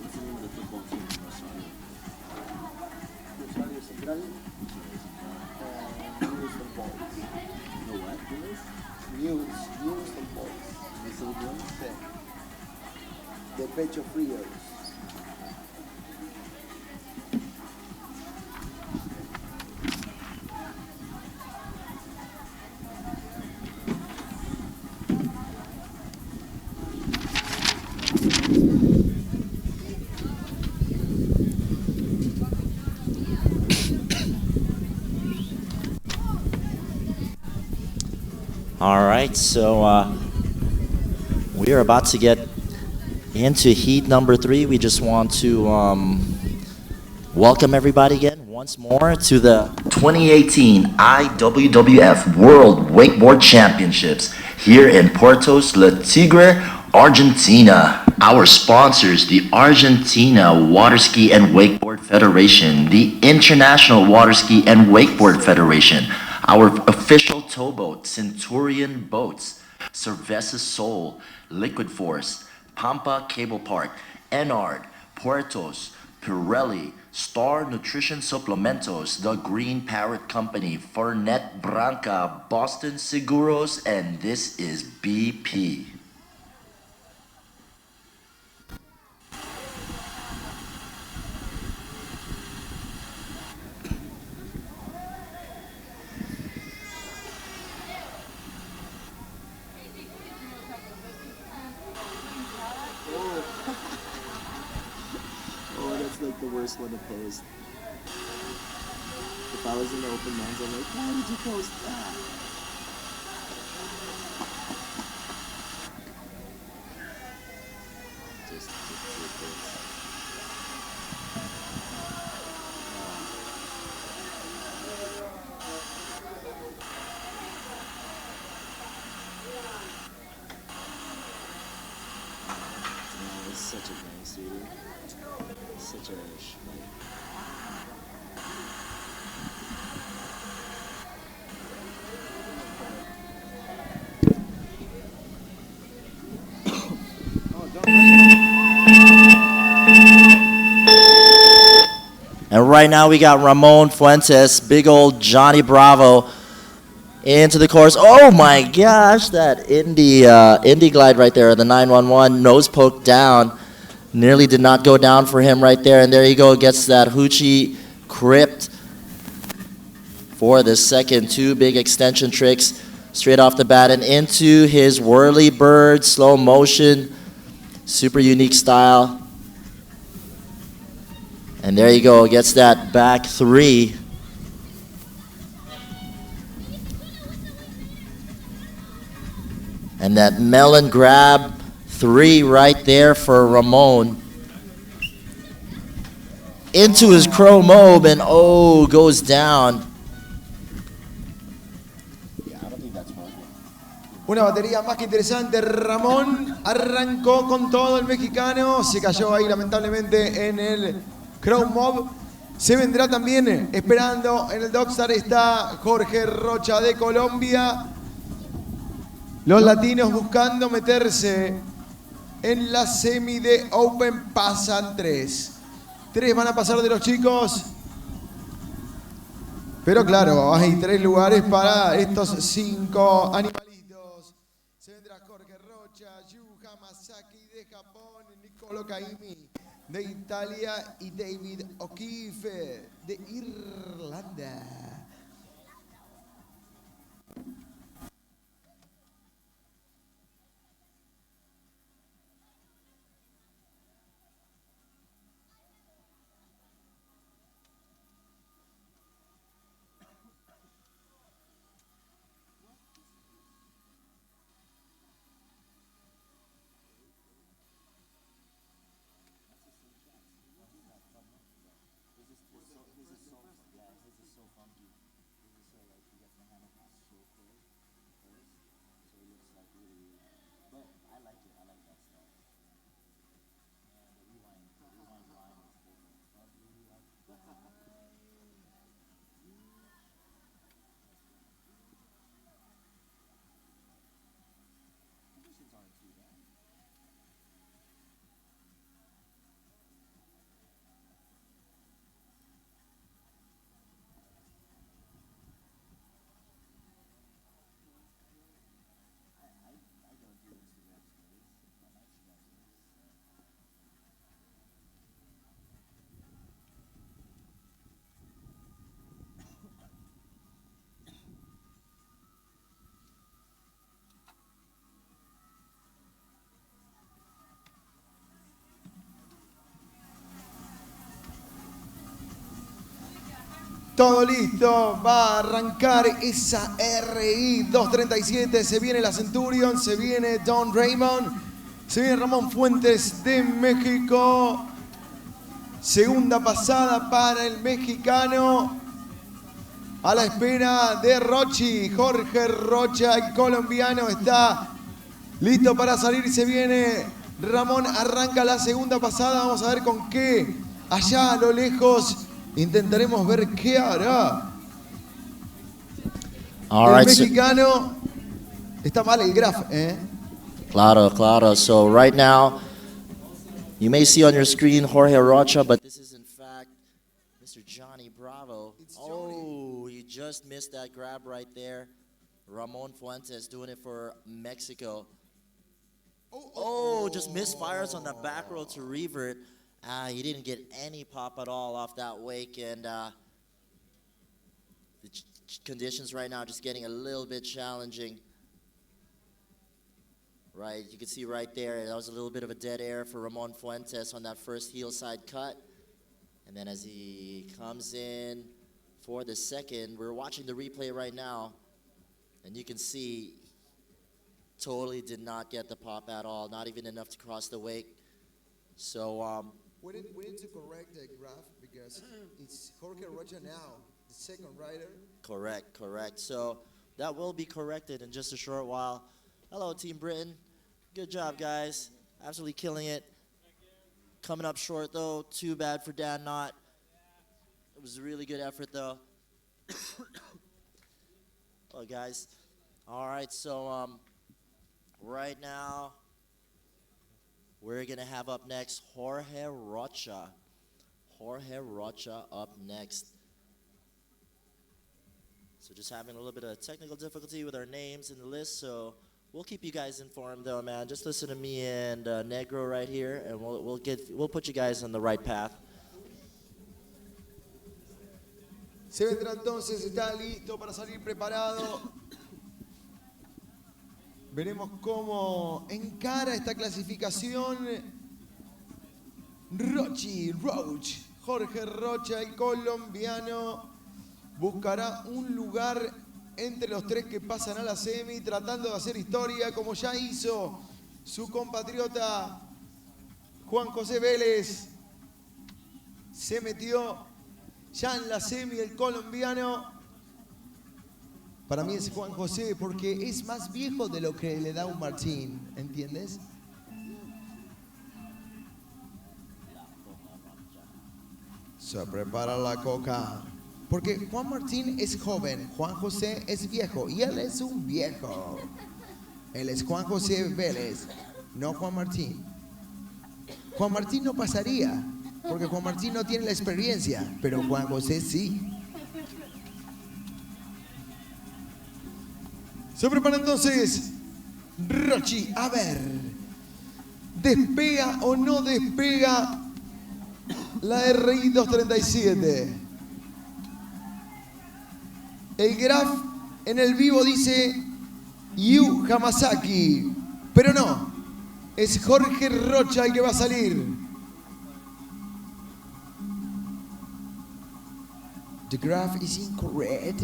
Speaker 3: What's the name of the football team in Rosario?
Speaker 10: Rosario Central. News and Balls.
Speaker 3: No what? Guys?
Speaker 10: News and Balls.
Speaker 3: They still doing?
Speaker 10: Sí. De pecho fríos.
Speaker 3: All right, so we are about to get into heat number 3. We just want to welcome everybody again once more to the
Speaker 1: 2018 IWWF World Wakeboard Championships here in Puertos La Tigre, Argentina. Our sponsors, the Argentina Waterski and Wakeboard Federation, the International Waterski and Wakeboard Federation, our official towboat, Centurion Boats, Cerveza Sol, Liquid Force, Pampa Cable Park, Enard, Puertos, Pirelli, Star Nutrition Suplementos, The Green Parrot Company, Fernet Branca, Boston Seguros, and this is BP.
Speaker 3: Oh, that's like the worst one to post. If I was in the open mines, I'm like, why did you post that? Just take this. Oh, it's such a gangster, dude. Such a schmuck. And right now we got Ramon Fuentes, big old Johnny Bravo, into the course. Oh my gosh, that Indy glide right there, the 911, nose poke down. Nearly did not go down for him right there. And there you go, gets that hoochie crypt for the second. Two big extension tricks straight off the bat and into his whirly bird, slow motion, super unique style. And there you go, gets that back three. And that melon grab three right there for Ramon. Into his crow mob and goes down.
Speaker 2: Una batería más que interesante. Ramón arrancó con todo el mexicano. Se cayó ahí lamentablemente en el Crow Mob. Se vendrá también esperando en el Dockstar. Está Jorge Rocha de Colombia. Los latinos buscando meterse en la semi de Open. Pasan tres. Tres van a pasar de los chicos. Pero claro, hay tres lugares para estos cinco animalitos. Se vendrá Jorge Rocha, Hamazaki de Japón, Nicolo Caimi de Italia y David O'Keefe de Irlanda. Todo listo, va a arrancar esa RI 237, se viene la Centurion, se viene Don Raymond, se viene Ramon Fuentes de México. Segunda pasada para el mexicano. A la espera de Rochi, Jorge Rocha, el colombiano, está listo para salir. Se viene Ramón, arranca la segunda pasada. Vamos a ver con qué. Allá a lo lejos intentaremos ver qué hará. El mexicano. Está mal el graph, ¿eh?
Speaker 3: Claro, claro. So right now, you may see on your screen Jorge Rocha, but this is in fact Mr. Johnny Bravo. Oh, you just missed that grab right there. Ramon Fuentes doing it for Mexico. Oh, just misfires on the back row to revert. He didn't get any pop at all off that wake, and the conditions right now just getting a little bit challenging. Right, you can see right there, that was a little bit of a dead air for Ramon Fuentes on that first heel side cut. And then as he comes in for the second, we're watching the replay right now, and you can see totally did not get the pop at all, not even enough to cross the wake. So,
Speaker 2: we need to correct the graph because it's Jorge Rocha now, the second rider.
Speaker 3: Correct, correct. So that will be corrected in just a short while. Hello, Team Britain. Good job, guys. Absolutely killing it. Coming up short, though. Too bad for Dan Knott. It was a really good effort, though. Oh, guys. All right, so right now, we're going to have up next Jorge Rocha. Jorge Rocha up next. So just having a little bit of technical difficulty with our names in the list, so we'll keep you guys informed, though, man. Just listen to me and Negro right here, and we'll put you guys on the right path.
Speaker 2: Se vendrá entonces, está listo para salir preparado. Veremos cómo encara esta clasificación Roach. Jorge Rocha, el colombiano, buscará un lugar entre los tres que pasan a la semi, tratando de hacer historia como ya hizo su compatriota Juan José Velez. Se metió ya en la semi el colombiano. Para mí es Juan José porque es más viejo de lo que le da un Martín, ¿entiendes? Se prepara la coca. Porque Juan Martín es joven, Juan José es viejo y él es un viejo. Él es Juan José Velez, no Juan Martín. Juan Martín no pasaría, porque Juan Martín no tiene la experiencia, pero Juan José sí. Se prepara entonces Rochi. A ver, ¿despega o no despega la RI 237? El graph en el vivo dice Yu Hamazaki, pero no, es Jorge Rocha el que va a salir. The graph is incorrect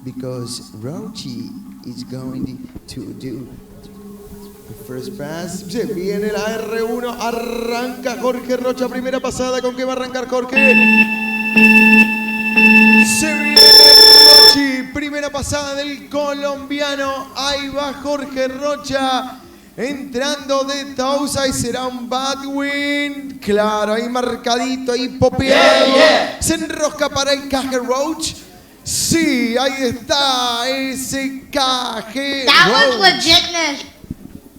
Speaker 2: because Rochi is going to do the first pass. Se viene la R1, arranca Jorge Rocha, primera pasada. ¿Con qué va a arrancar Jorge? Se viene Rochi, primera pasada del colombiano. Ahí va Jorge Rocha entrando de Tausa y será un Badwin. Claro, ahí marcadito, ahí popeado. Se enrosca para el KG Roach. Sí, ahí está ese KG
Speaker 9: That was
Speaker 2: Roach.
Speaker 9: legitness.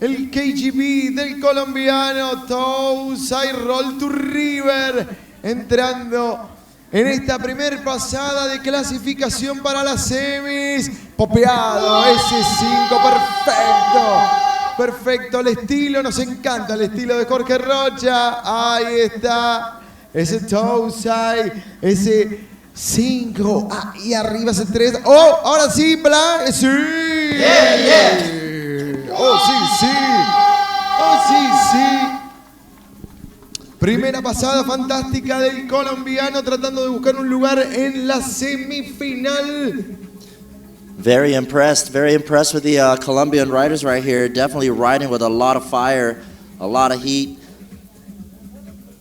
Speaker 2: El KGB del colombiano Tausa y Roll to River entrando en esta primer pasada de clasificación para las semis. Popeado, ese 5, perfecto. Perfecto, el estilo, nos encanta el estilo de Jorge Rocha. Ahí está, ese Tousai, ese 5. Ahí arriba ese 3. ¡Oh! Ahora sí, Black. ¡Sí! ¡Oh, sí, sí! ¡Oh, sí, sí! Primera pasada fantástica del colombiano tratando de buscar un lugar en la semifinal.
Speaker 3: Very impressed with the Colombian riders right here. Definitely riding with a lot of fire, a lot of heat.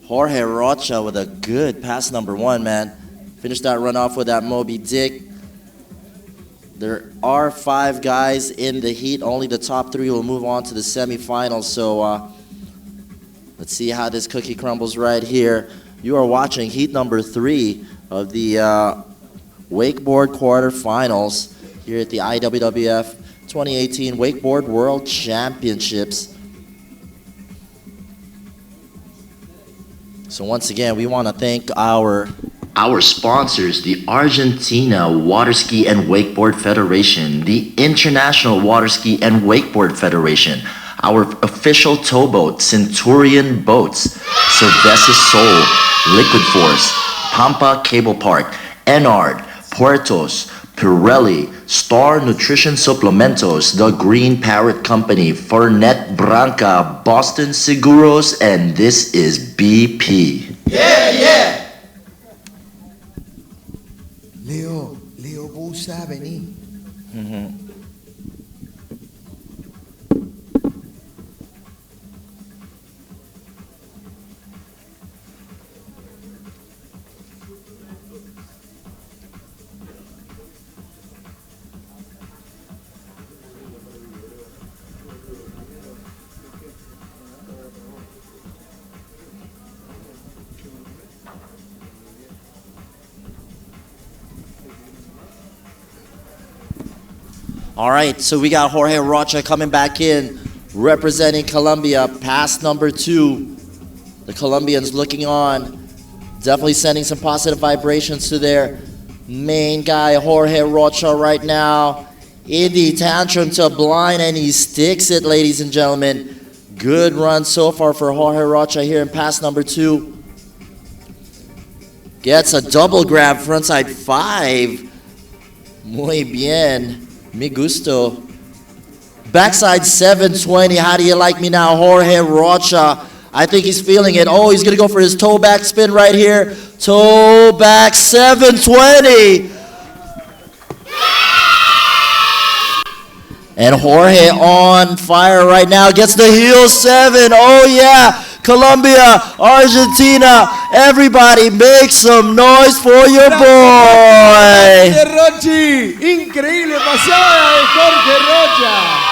Speaker 3: Jorge Rocha with a good pass number 1, man. Finished that run off with that Moby Dick. There are 5 guys in the heat. Only the top 3 will move on to the semifinals. So let's see how this cookie crumbles right here. You are watching heat number 3 of the Wakeboard quarterfinals here at the IWWF 2018 Wakeboard World Championships. So once again, we want to thank our
Speaker 1: sponsors, the Argentina Waterski and Wakeboard Federation, the International Waterski and Wakeboard Federation, our official towboat, Centurion Boats, Sylvester Soul, Liquid Force, Pampa Cable Park, Enard, Puertos, Pirelli, Star Nutrition Suplementos, The Green Parrot Company, Fernet Branca, Boston Seguros, and this is BP.
Speaker 2: Leo Busa, vení.
Speaker 3: All right, so we got Jorge Rocha coming back in, representing Colombia, pass number 2. The Colombians looking on, definitely sending some positive vibrations to their main guy, Jorge Rocha, right now. In the tantrum to blind, and he sticks it, ladies and gentlemen. Good run so far for Jorge Rocha here in pass number 2. Gets a double grab, frontside 5. Muy bien. Me gusto. Backside 720. How do you like me now, Jorge Rocha? I think he's feeling it. Oh, he's going to go for his toe back spin right here. Toe back 720. And Jorge on fire right now. Gets the heel 7. Oh, yeah. Colombia, Argentina, everybody make some noise for your boy.
Speaker 2: Rochi, increíble pasada de Jorge Rocha.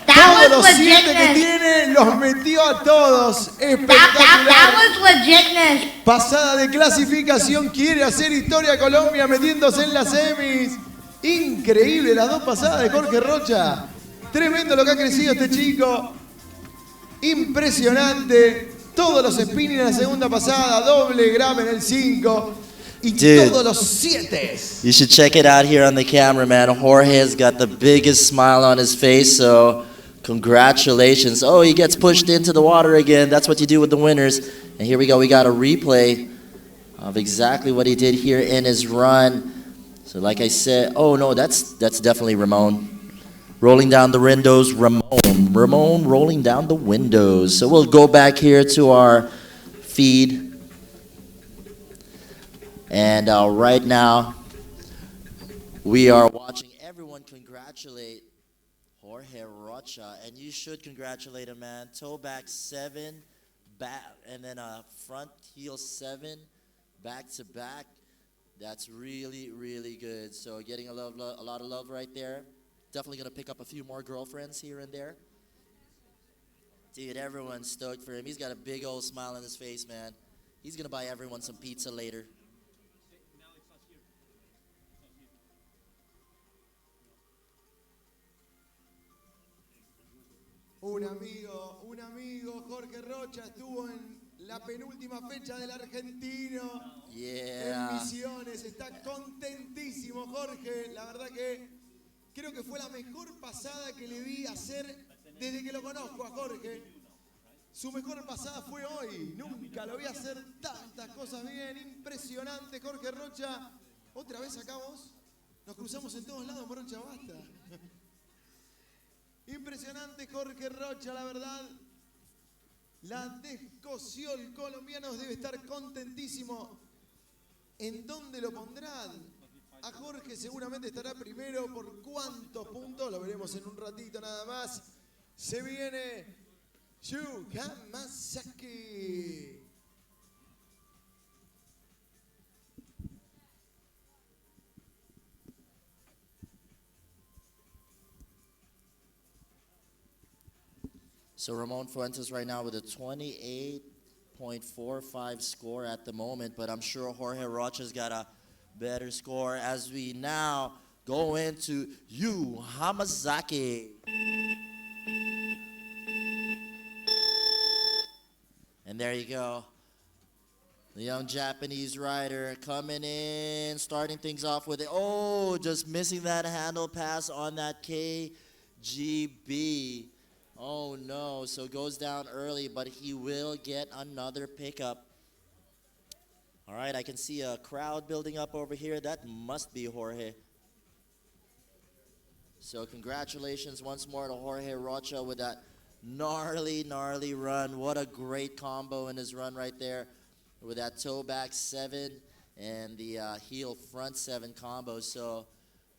Speaker 2: Todos los 7 que tiene los metió a todos. Espectacular.
Speaker 9: That was legitness.
Speaker 2: Pasada de clasificación, quiere hacer historia Colombia metiéndose en las semis. Increíble las dos pasadas de Jorge Rocha. Tremendo lo que ha crecido este chico. Impresionante. Todos los spinning en la segunda pasada, doble grab en el 5. Y todos los 7.
Speaker 3: You should check it out here on the camera, man. Jorge has got the biggest smile on his face, so congratulations. Oh, he gets pushed into the water again. That's what you do with the winners. And here we go. We got a replay of exactly what he did here in his run. So like I said, oh no, that's definitely Ramon. Rolling down the windows, Ramon rolling down the windows. So we'll go back here to our feed. And right now, we are watching everyone congratulate Jorge Rocha. And you should congratulate him, man. Toe back 7, back, and then a front heel 7, back to back. That's really, really good. So getting a lot of love right there. Definitely going to pick up a few more girlfriends here and there. Dude, everyone's stoked for him. He's got a big old smile on his face, man. He's going to buy everyone some pizza later.
Speaker 2: Un amigo, Jorge Rocha, estuvo en la penúltima fecha del argentino.
Speaker 3: Yeah.
Speaker 2: En Misiones, está contentísimo Jorge. La verdad que creo que fue la mejor pasada que le vi hacer desde que lo conozco a Jorge. Su mejor pasada fue hoy. Nunca lo vi hacer tantas cosas bien. Impresionante Jorge Rocha. Otra vez acá vos. Nos cruzamos en todos lados, Morocha, basta. Impresionante Jorge Rocha, la verdad. La descoció el colombiano, debe estar contentísimo. ¿En dónde lo pondrán? A Jorge seguramente estará primero. ¿Por cuántos puntos? Lo veremos en un ratito nada más. Se viene Hamazaki.
Speaker 3: So Ramon Fuentes right now with a 28.45 score at the moment, but I'm sure Jorge Rocha's got a better score as we now go into Hamazaki. And there you go. The young Japanese rider coming in, starting things off with it. Oh, just missing that handle pass on that KGB. Oh no, so goes down early, but he will get another pickup. All right, I can see a crowd building up over here. That must be Jorge. So congratulations once more to Jorge Rocha with that gnarly run. What a great combo in his run right there with that toe back 7 and the heel front 7 combo. So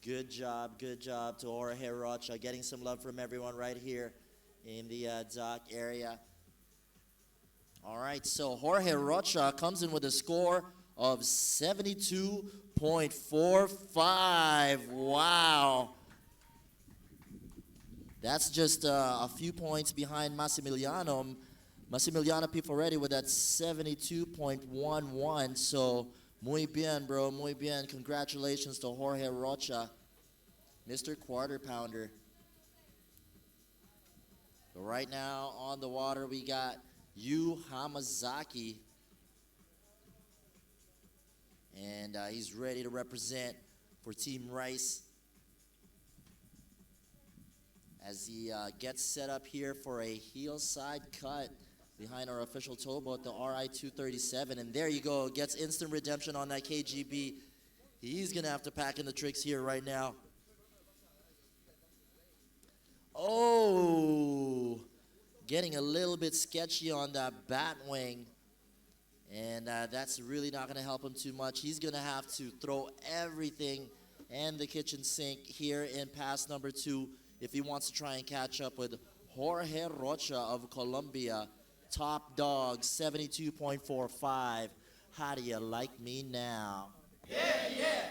Speaker 3: good job to Jorge Rocha. Getting some love from everyone right here in the dock area. All right, so Jorge Rocha comes in with a score of 72.45. Wow. That's just a few points behind Massimiliano Piffaretti with that 72.11. So, muy bien, bro, muy bien. Congratulations to Jorge Rocha, Mr. Quarter Pounder. But right now on the water, we got Hamazaki. And he's ready to represent for Team Rice as he gets set up here for a heel side cut. behind our official towboat, the RI-237. And there you go, gets instant redemption on that KGB. He's going to have to pack in the tricks here right now. Oh, getting a little bit sketchy on that bat wing. And that's really not going to help him too much. He's going to have to throw everything and the kitchen sink here in pass number 2 if he wants to try and catch up with Jorge Rocha of Colombia. Top dog, 72.45. How do you like me now?
Speaker 7: Yeah, yeah.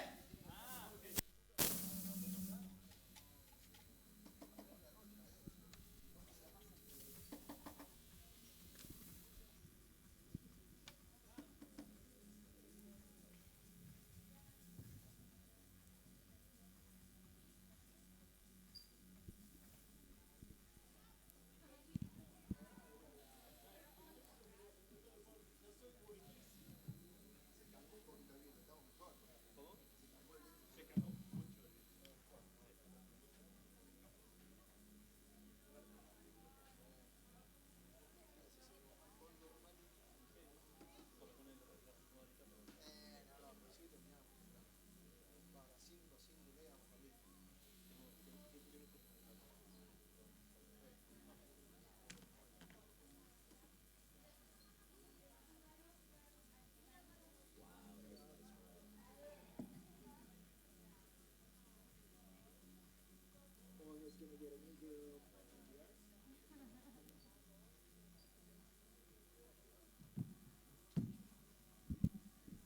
Speaker 10: Gonna get a new girl.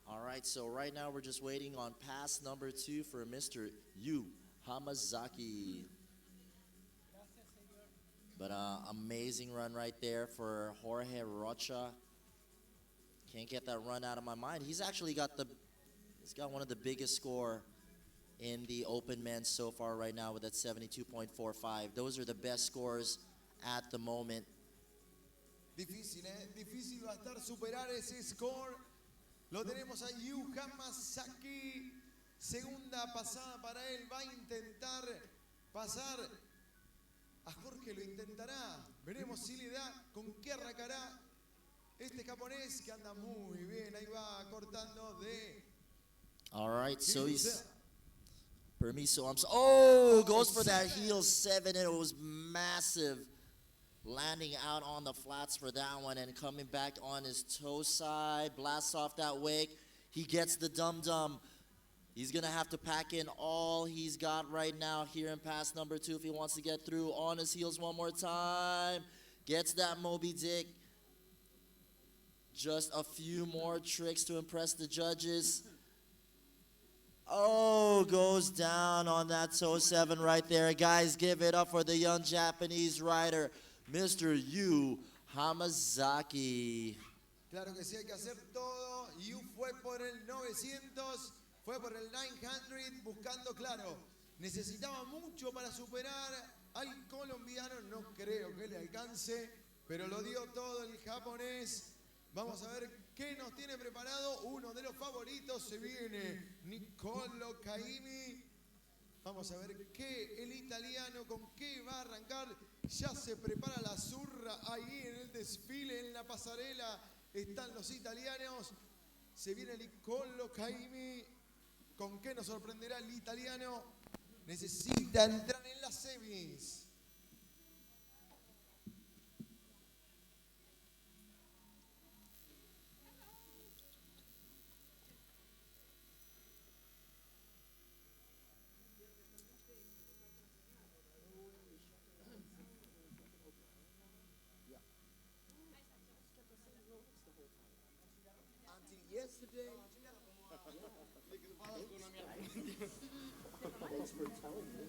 Speaker 3: All right, so right now we're just waiting on pass number 2 for Mr. Yu Hamazaki. But amazing run right there for Jorge Rocha. Can't get that run out of my mind. He's actually got one of the biggest score in the open men so far right now with that 72.45. Those are the best scores at the moment.
Speaker 2: Difícil, Difícil va a estar superar ese score. Lo tenemos a Yu Hamazaki. Segunda pasada para él. Va a intentar pasar. A Jorge lo intentará. Veremos si le da, con qué arrancará este japonés que anda muy bien. Ahí va cortando de...
Speaker 3: All right, so he's... Permiso, goes for that heel 7, and it was massive. Landing out on the flats for that one and coming back on his toe side. Blasts off that wake. He gets the dum-dum. He's going to have to pack in all he's got right now here in pass number 2 if he wants to get through. On his heels one more time. Gets that Moby Dick. Just a few more tricks to impress the judges. Oh, goes down on that toe 7 right there. Guys, give it up for the young Japanese rider, Mr. Yu Hamazaki.
Speaker 2: Claro que sí, hay que hacer todo. Yu fue por el 900, fue por el 900, buscando, claro, necesitaba mucho para superar al colombiano. No creo que le alcance, pero lo dio todo el japonés. Vamos a ver qué nos tiene preparado. Uno de los favoritos se viene, Niccolò Caimi. Vamos a ver qué el italiano, con qué va a arrancar. Ya se prepara la zurra ahí en el desfile, en la pasarela. Están los italianos. Se viene Niccolò Caimi. ¿Con qué nos sorprenderá el italiano? Necesita entrar en las semis.
Speaker 10: Until yesterday.
Speaker 3: Thanks for telling me.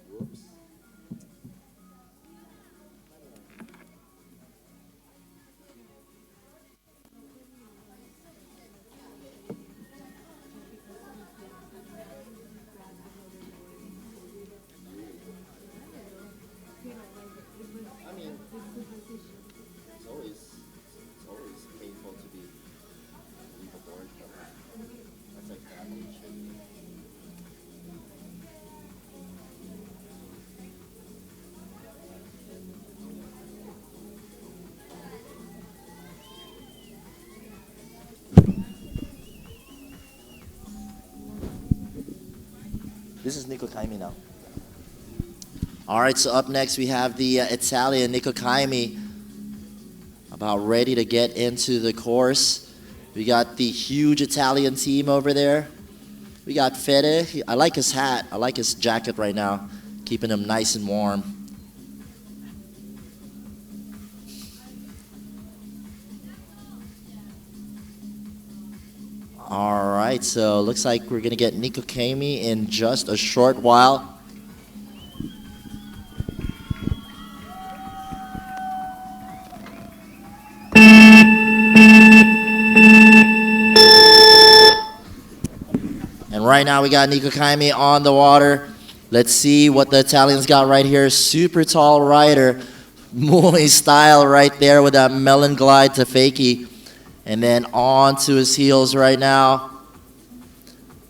Speaker 3: Whoops. I mean, it's always painful to be leave a board. This is Nico Kaimi now. All right, so up next we have the Italian Nico Kaimi about ready to get into the course. We got the huge Italian team over there. We got Fede. I like his hat. I like his jacket right now, keeping him nice and warm. All right, so looks like we're gonna get Nico Kaimi in just a short while. And right now we got Nico Kaimi on the water. Let's see what the Italians got right here. Super tall rider, muy style right there with that melon glide to fakie. And then on to his heels right now.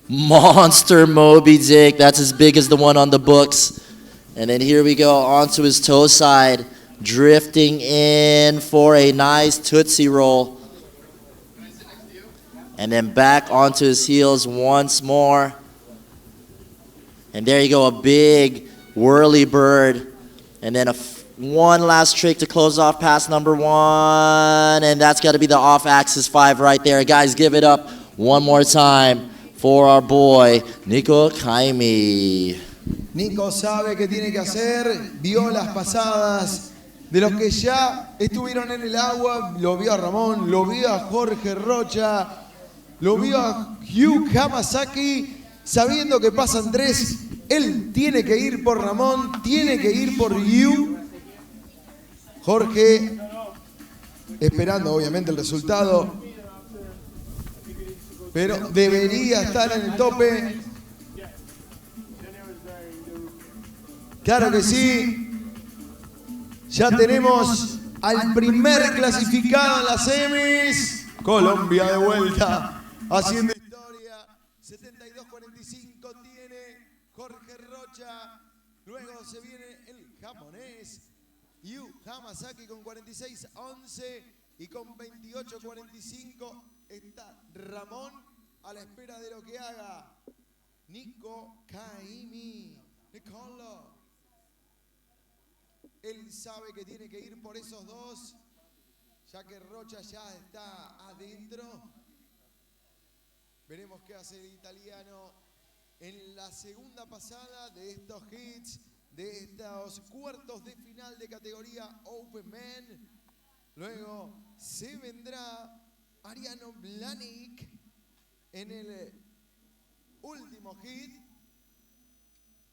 Speaker 3: Monster Moby Dick. That's as big as the one on the books. And then here we go onto his toe side. Drifting in for a nice Tootsie Roll. And then back onto his heels once more. And there you go, a big whirly bird. And then one last trick to close off pass number one, and that's got to be the off-axis 5 right there. Guys, give it up one more time for our boy, Nico Kaimi.
Speaker 2: Nico sabe qué tiene que hacer, vio las pasadas de los que ya estuvieron en el agua, lo vio a Ramón, lo vio a Jorge Rocha, lo vio a Hamazaki, sabiendo que pasan 3, él tiene que ir por Ramón, tiene que ir por Hugh. Jorge, esperando obviamente el resultado, pero debería estar en el tope. Claro que sí. Ya tenemos al primer clasificado en las semis. Colombia de vuelta, haciendo historia. 72-45 tiene Jorge Rocha. Luego se viene el japonés Yu Hamazaki con 46-11 y con 28-45 está Ramón a la espera de lo que haga Nico Kaimi. Nicolo. Él sabe que tiene que ir por esos dos, ya que Rocha ya está adentro. Veremos qué hace el italiano en la segunda pasada de estos hits, de estos cuartos de final de categoría Open Men. Luego se vendrá Ariana Blahnik en el último hit.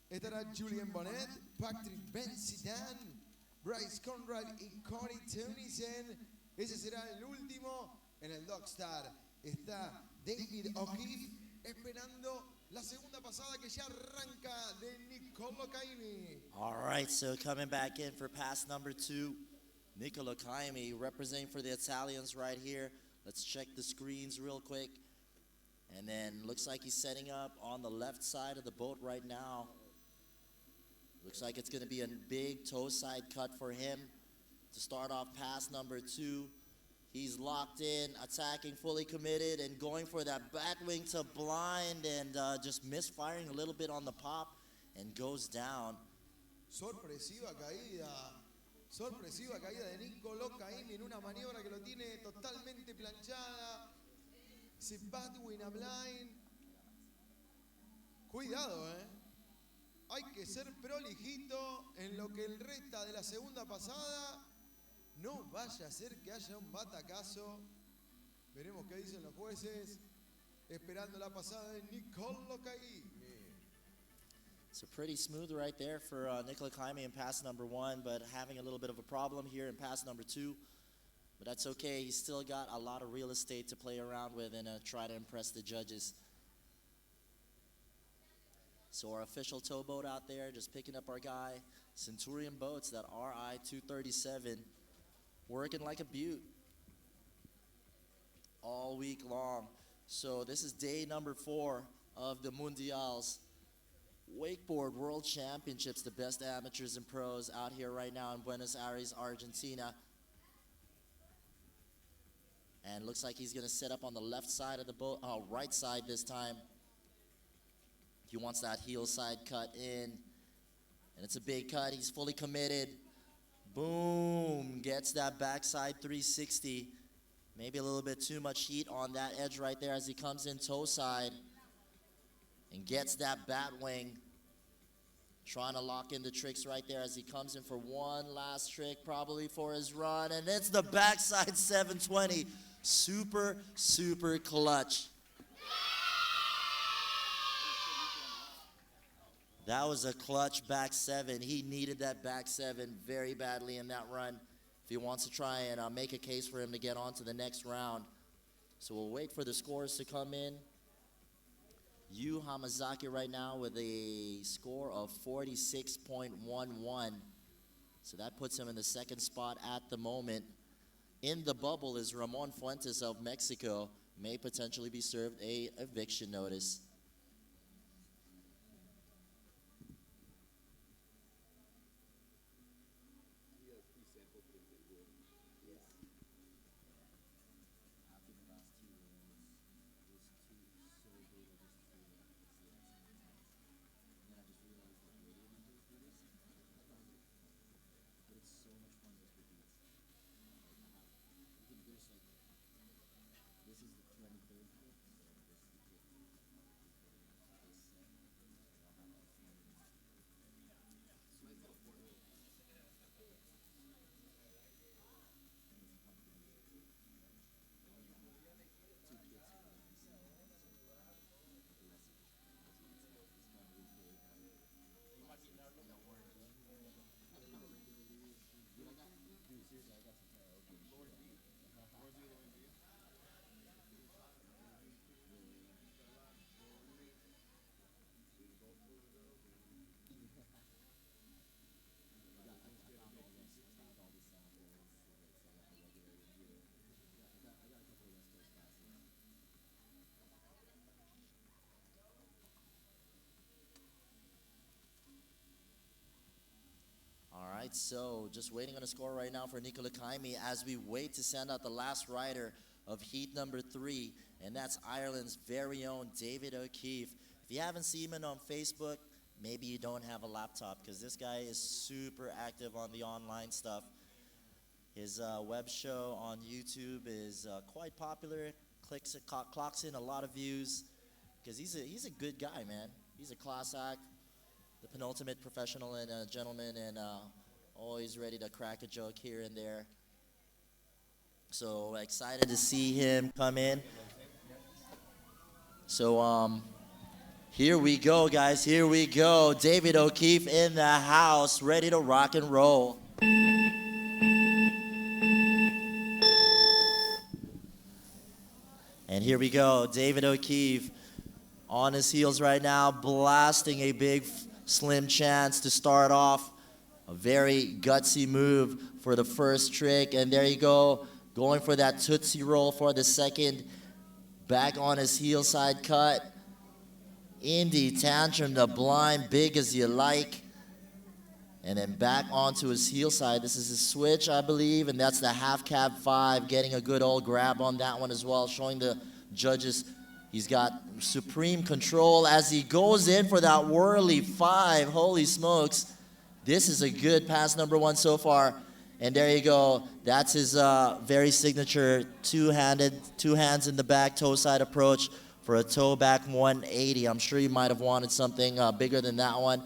Speaker 2: Estará Julien Bonnet, Patrick Ben-Sidan, Bryce Conrad y Corey Tennyson. Ese será el último. En el Dogstar está David O'Keefe esperando la segunda pasada que ya arranca de Nicola Kaimi.
Speaker 3: All right, so coming back in for pass number 2, Nicola Kaimi representing for the Italians right here. Let's check the screens real quick. And then looks like he's setting up on the left side of the boat right now. Looks like it's going to be a big toe side cut for him to start off pass number 2. He's locked in, attacking, fully committed, and going for that back wing to blind and just misfiring a little bit on the pop and goes down.
Speaker 2: Sorpresiva caída de Nicola Kaimi en una maniobra que lo tiene totalmente planchada. Ese Badwin a blind. Cuidado, Hay que ser prolijito en lo que el resta de la segunda pasada. No vaya a ser que haya un batacazo. Veremos qué dicen los jueces. Esperando la pasada de Nicola Kaimi.
Speaker 3: So pretty smooth right there for Nicola Kaimi in pass number 1, but having a little bit of a problem here in pass number 2. But that's okay. He's still got a lot of real estate to play around with and try to impress the judges. So our official towboat out there, just picking up our guy, Centurion Boats, that RI 237, working like a beaut all week long. So this is day number 4 of the Mundials. Wakeboard World Championships, the best amateurs and pros out here right now in Buenos Aires, Argentina. And looks like he's going to set up on the left side of the boat, right side this time. He wants that heel side cut in. And it's a big cut. He's fully committed. Boom. Gets that backside 360. Maybe a little bit too much heat on that edge right there as he comes in toe side. And gets that bat wing. Trying to lock in the tricks right there as he comes in for one last trick, probably for his run. And it's the backside 720. Super, super clutch. That was a clutch back seven. He needed that back seven very badly in that run if he wants to try and make a case for him to get on to the next round. So we'll wait for the scores to come in. Hamazaki right now with a score of 46.11. So that puts him in the second spot at the moment. In the bubble is Ramon Fuentes of Mexico. May potentially be served a eviction notice. So just waiting on a score right now for Nicola Kaimi as we wait to send out the last rider of heat number 3, and that's Ireland's very own David O'Keefe. If you haven't seen him on Facebook, maybe you don't have a laptop, because this guy is super active on the online stuff. His web show on YouTube is quite popular, clocks in a lot of views, because he's a good guy, man. He's a class act, the penultimate professional and gentleman, and always ready to crack a joke here and there. So excited to see him come in. So here we go, guys. Here we go. David O'Keefe in the house, ready to rock and roll. And here we go. David O'Keefe on his heels right now, blasting a big slim chance to start off. A very gutsy move for the first trick. And there you go, going for that Tootsie Roll for the second. Back on his heel side cut. Indie tantrum, the blind, big as you like. And then back onto his heel side. This is his switch, I believe. And that's the half cab 5, getting a good old grab on that one as well, showing the judges he's got supreme control as he goes in for that whirly 5. Holy smokes. This is a good pass number 1 so far. And there you go. That's his very signature two-handed, 2 hands in the back, toe side approach for a toe back 180. I'm sure he might have wanted something bigger than that one.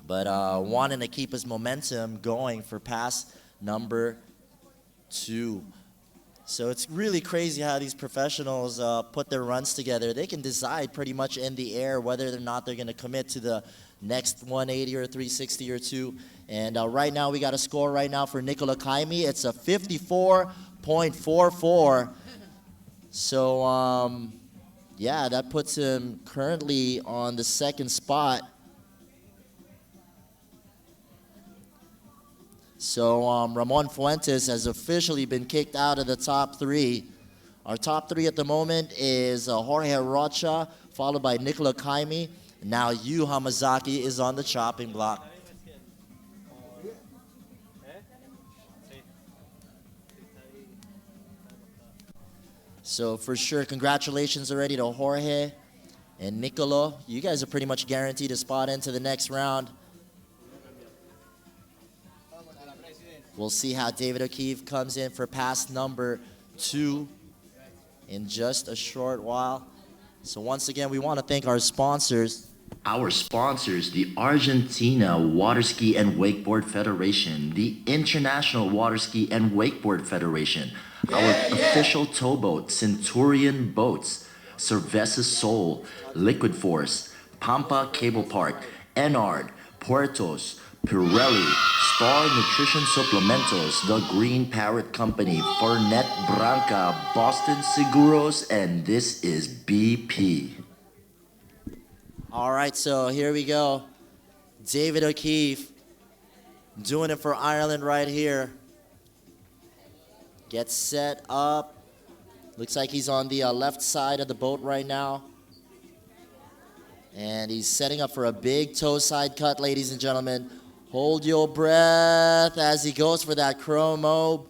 Speaker 3: But wanting to keep his momentum going for pass number 2. So it's really crazy how these professionals put their runs together. They can decide pretty much in the air whether or not they're going to commit to the next 180 or 360 or 2. And right now we got a score right now for Nicola Kaimi. It's a 54.44. So, yeah, that puts him currently on the second spot. So Ramon Fuentes has officially been kicked out of the top 3. Our top 3 at the moment is Jorge Rocha, followed by Nicola Kaimi. Now Hamazaki is on the chopping block. So for sure, congratulations already to Jorge and Nicolo. You guys are pretty much guaranteed to spot into the next round. We'll see how David O'Keefe comes in for pass number 2 in just a short while. So once again, we want to thank our sponsors.
Speaker 1: Our sponsors, the Argentina Waterski and Wakeboard Federation, the International Waterski and Wakeboard Federation, our official towboat, Centurion Boats, Cerveza Sol, Liquid Force, Pampa Cable Park, Enard, Puertos, Pirelli, Star Nutrition Supplementos, The Green Parrot Company, Fernet Branca, Boston Seguros, and this is BP.
Speaker 3: All right, so here we go. David O'Keefe doing it for Ireland right here. Gets set up. Looks like he's on the left side of the boat right now. And he's setting up for a big toe side cut, ladies and gentlemen. Hold your breath as he goes for that chromo.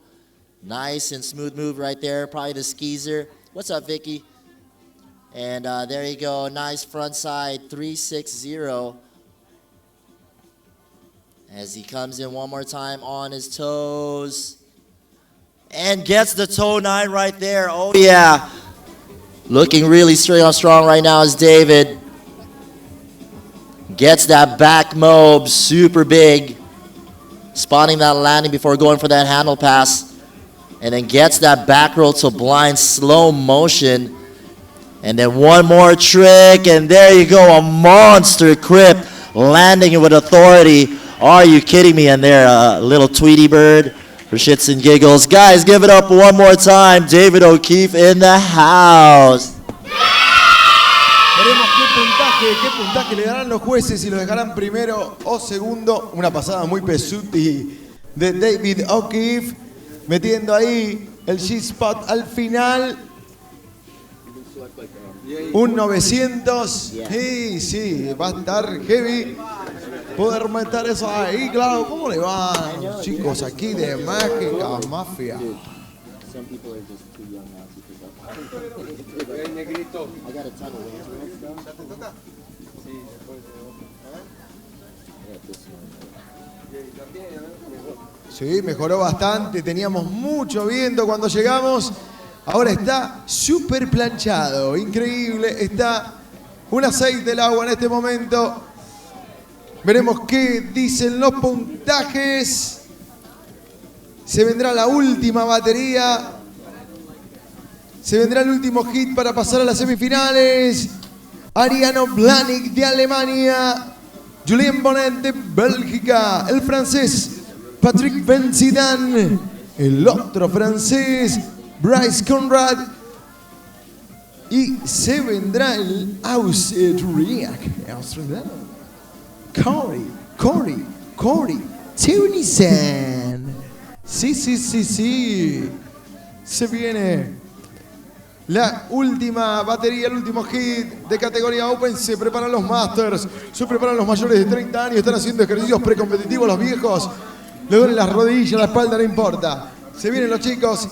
Speaker 3: Nice and smooth move right there. Probably the skeezer. What's up, Vicky? And there you go. Nice front side 360. As he comes in one more time on his toes. And gets the toe 9 right there. Oh, yeah. Looking really straight on strong right now is David. Gets that back mob super big. Spotting that landing before going for that handle pass. And then gets that back roll to blind slow motion. And then one more trick. And there you go. A monster crip. Landing it with authority. Are you kidding me? And there, a little Tweety bird for shits and giggles. Guys, give it up one more time. David O'Keefe in the house.
Speaker 2: Veremos qué puntaje le darán los jueces, si lo dejarán primero o segundo. Una pasada muy pesuti de David O'Keefe, metiendo ahí el G-Spot al final. Un 900. Sí, sí, va a estar heavy poder meter eso ahí, claro. ¿Cómo le van los chicos aquí de Mágica Mafia? Sí, mejoró bastante. Teníamos mucho viento cuando llegamos. Ahora está súper planchado. Increíble. Está un aceite del agua en este momento. Veremos qué dicen los puntajes. Se vendrá la última batería. Se vendrá el último hit para pasar a las semifinales. Ariana Blahnik de Alemania. Julien Bonnet de Bélgica. El francés Patrick Benzidan. El otro francés Bryce Conrad. Y se vendrá el austriaco. Corey Tunisian. Sí. Se viene la última batería, el último hit de categoría Open. Se preparan los Masters, se preparan los mayores de 30 años. Están haciendo ejercicios precompetitivos los viejos. Le duelen las rodillas, la espalda, no importa. Se vienen los chicos.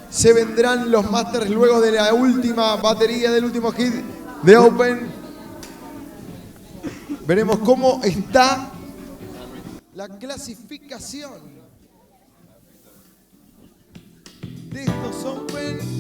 Speaker 2: Se vendrán los Masters luego de la última batería, del último hit de Open. Veremos cómo está la clasificación de estos Open.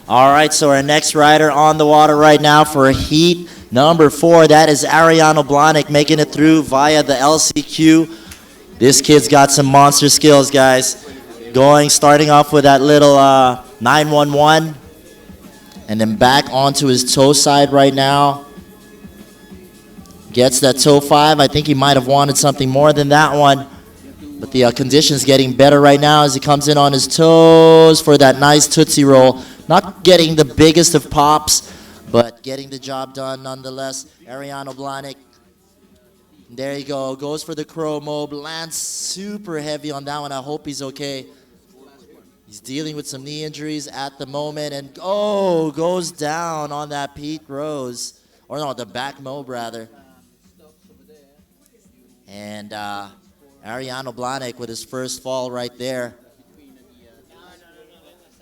Speaker 3: All right, so our next rider on the water right now for heat number 4, that is Ariana Blahnik making it through via the LCQ. This kid's got some monster skills, guys. Starting off with that little 911 And then back onto his toe side right now. Gets that toe 5. I think he might have wanted something more than that one. But the condition's getting better right now as he comes in on his toes for that nice Tootsie Roll. Not getting the biggest of pops, but getting the job done nonetheless. Ariana Blahnik. There you go. Goes for the crow mob. Lands super heavy on that one. I hope he's okay. He's dealing with some knee injuries at the moment. And goes down on that Pete Rose. Or no, the back mob rather. And Ariana Blahnik with his first fall right there.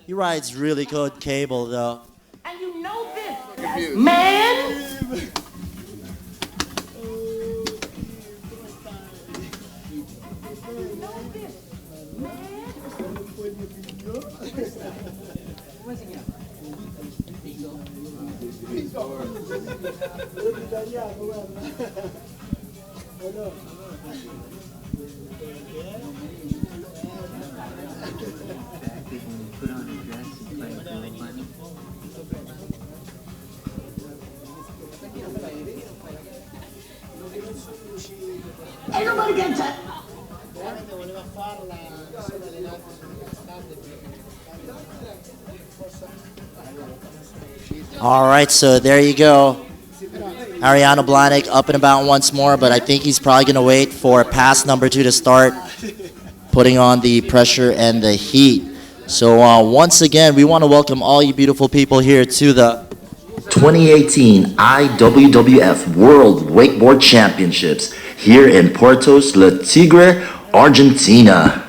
Speaker 3: He rides really good cable though.
Speaker 7: And you know this, man. Ain't nobody getting to.
Speaker 3: All right, so there you go. Ariana Blahnik up and about once more, but I think he's probably going to wait for pass number 2 to start, putting on the pressure and the heat. So once again, we want to welcome all you beautiful people here to the
Speaker 1: 2018 IWWF World Wakeboard Championships here in Puertos La Tigre, Argentina.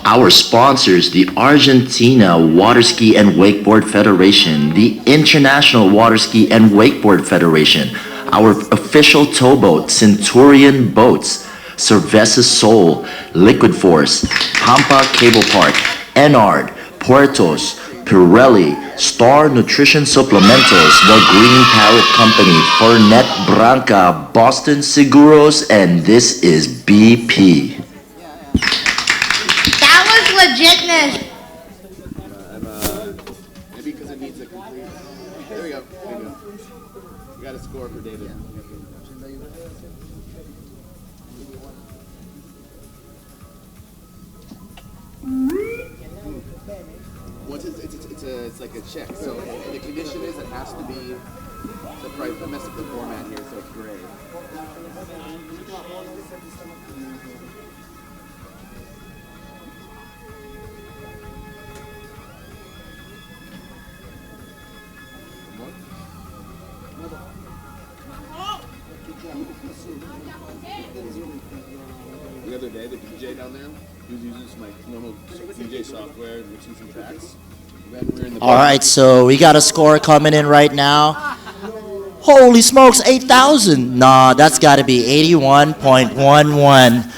Speaker 1: Our sponsors, the Argentina Water Ski and Wakeboard Federation, the International Water Ski and Wakeboard Federation, our official towboat, Centurion Boats, Cerveza Sol, Liquid Force, Pampa Cable Park, Enard, Puertos, Pirelli, Star Nutrition Supplementals, The Green Parrot Company, Fernet Branca, Boston Seguros, and this is BP.
Speaker 9: Legitness.
Speaker 10: Maybe because it needs a complete. There we go. There we go. We got a score for David. It's like a check. So the condition is it has to be. So probably I messed up the format here, so it's gray. The other day, the DJ down there, he was using some like normal DJ software and mixing some tracks.
Speaker 3: All right, so we got a score coming in right now. Holy smokes, 8,000. Nah, that's got to be 81.11.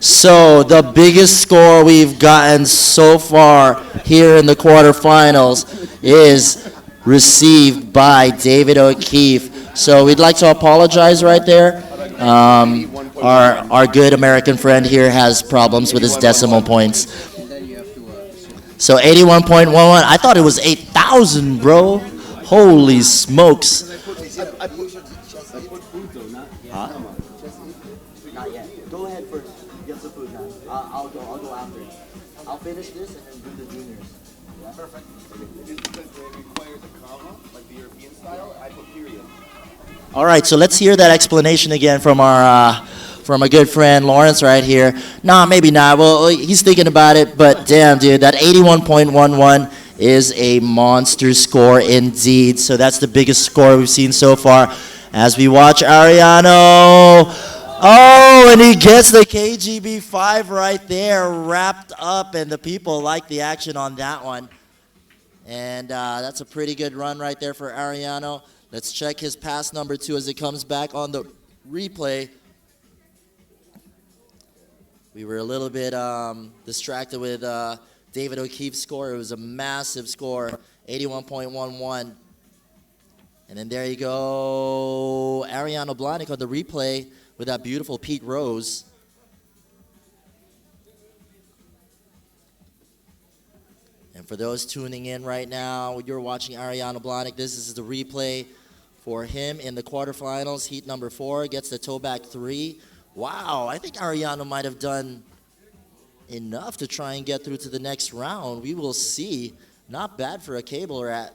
Speaker 3: So the biggest score we've gotten so far here in the quarterfinals is received by David O'Keefe. So we'd like to apologize right there. Our good American friend here has problems with his decimal points. So 81.11. I thought it was 8,000, bro. Holy smokes. Huh? Not yet. Go ahead first. Get some food now. I'll go after. I'll finish this and then do the juniors. Yeah? Perfect. Just because it requires a comma, like the European style, I put period. All right, so let's hear that explanation again from our good friend Lawrence right here. Nah, maybe not. Well, he's thinking about it, but damn, dude, that 81.11 is a monster score indeed. So that's the biggest score we've seen so far. As we watch Ariano. Oh, and he gets the KGB 5 right there wrapped up, and the people like the action on that one. And that's a pretty good run right there for Ariano. Let's check his pass number 2 as it comes back on the replay. We were a little bit distracted with David O'Keefe's score. It was a massive score, 81.11. And then there you go, Ariana Blahnik on the replay with that beautiful Pete Rose. for those tuning in right now, you're watching Ariana Blahnik. This is the replay for him in the quarterfinals. Heat number 4 gets the toe back 3. Wow, I think Ariana might have done enough to try and get through to the next round. We will see. Not bad for a cable rat.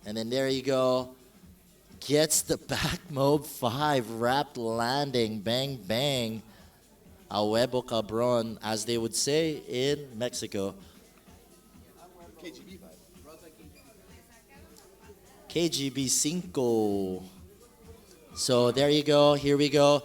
Speaker 3: And then there you go. Gets the back mob 5 wrapped landing. Bang, bang. A huevo cabron, as they would say in Mexico. KGB 5. So there you go. Here we go.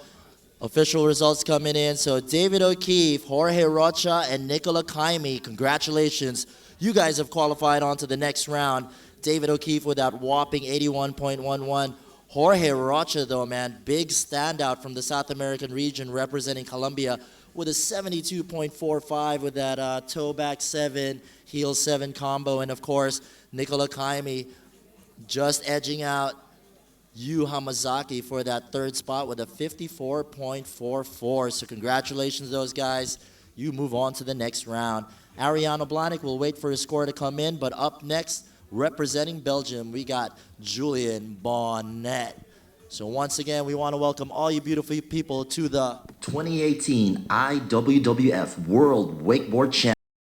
Speaker 3: Official results coming in. So David O'Keefe, Jorge Rocha, and Nicola Kaimi, congratulations. You guys have qualified on to the next round. David O'Keefe with that whopping 81.11. Jorge Rocha, though, man, big standout from the South American region representing Colombia with a 72.45 with that toe back 7, heel 7 combo. And, of course, Nicola Kaimi just edging out Yu Hamazaki for that 3rd spot with a 54.44. So congratulations to those guys. You move on to the next round. Ariana Blahnik will wait for his score to come in, but up next, representing Belgium, we got Julian Bonnet. So once again, we want to welcome all you beautiful people to the
Speaker 1: 2018 IWWF World Wakeboard Championship.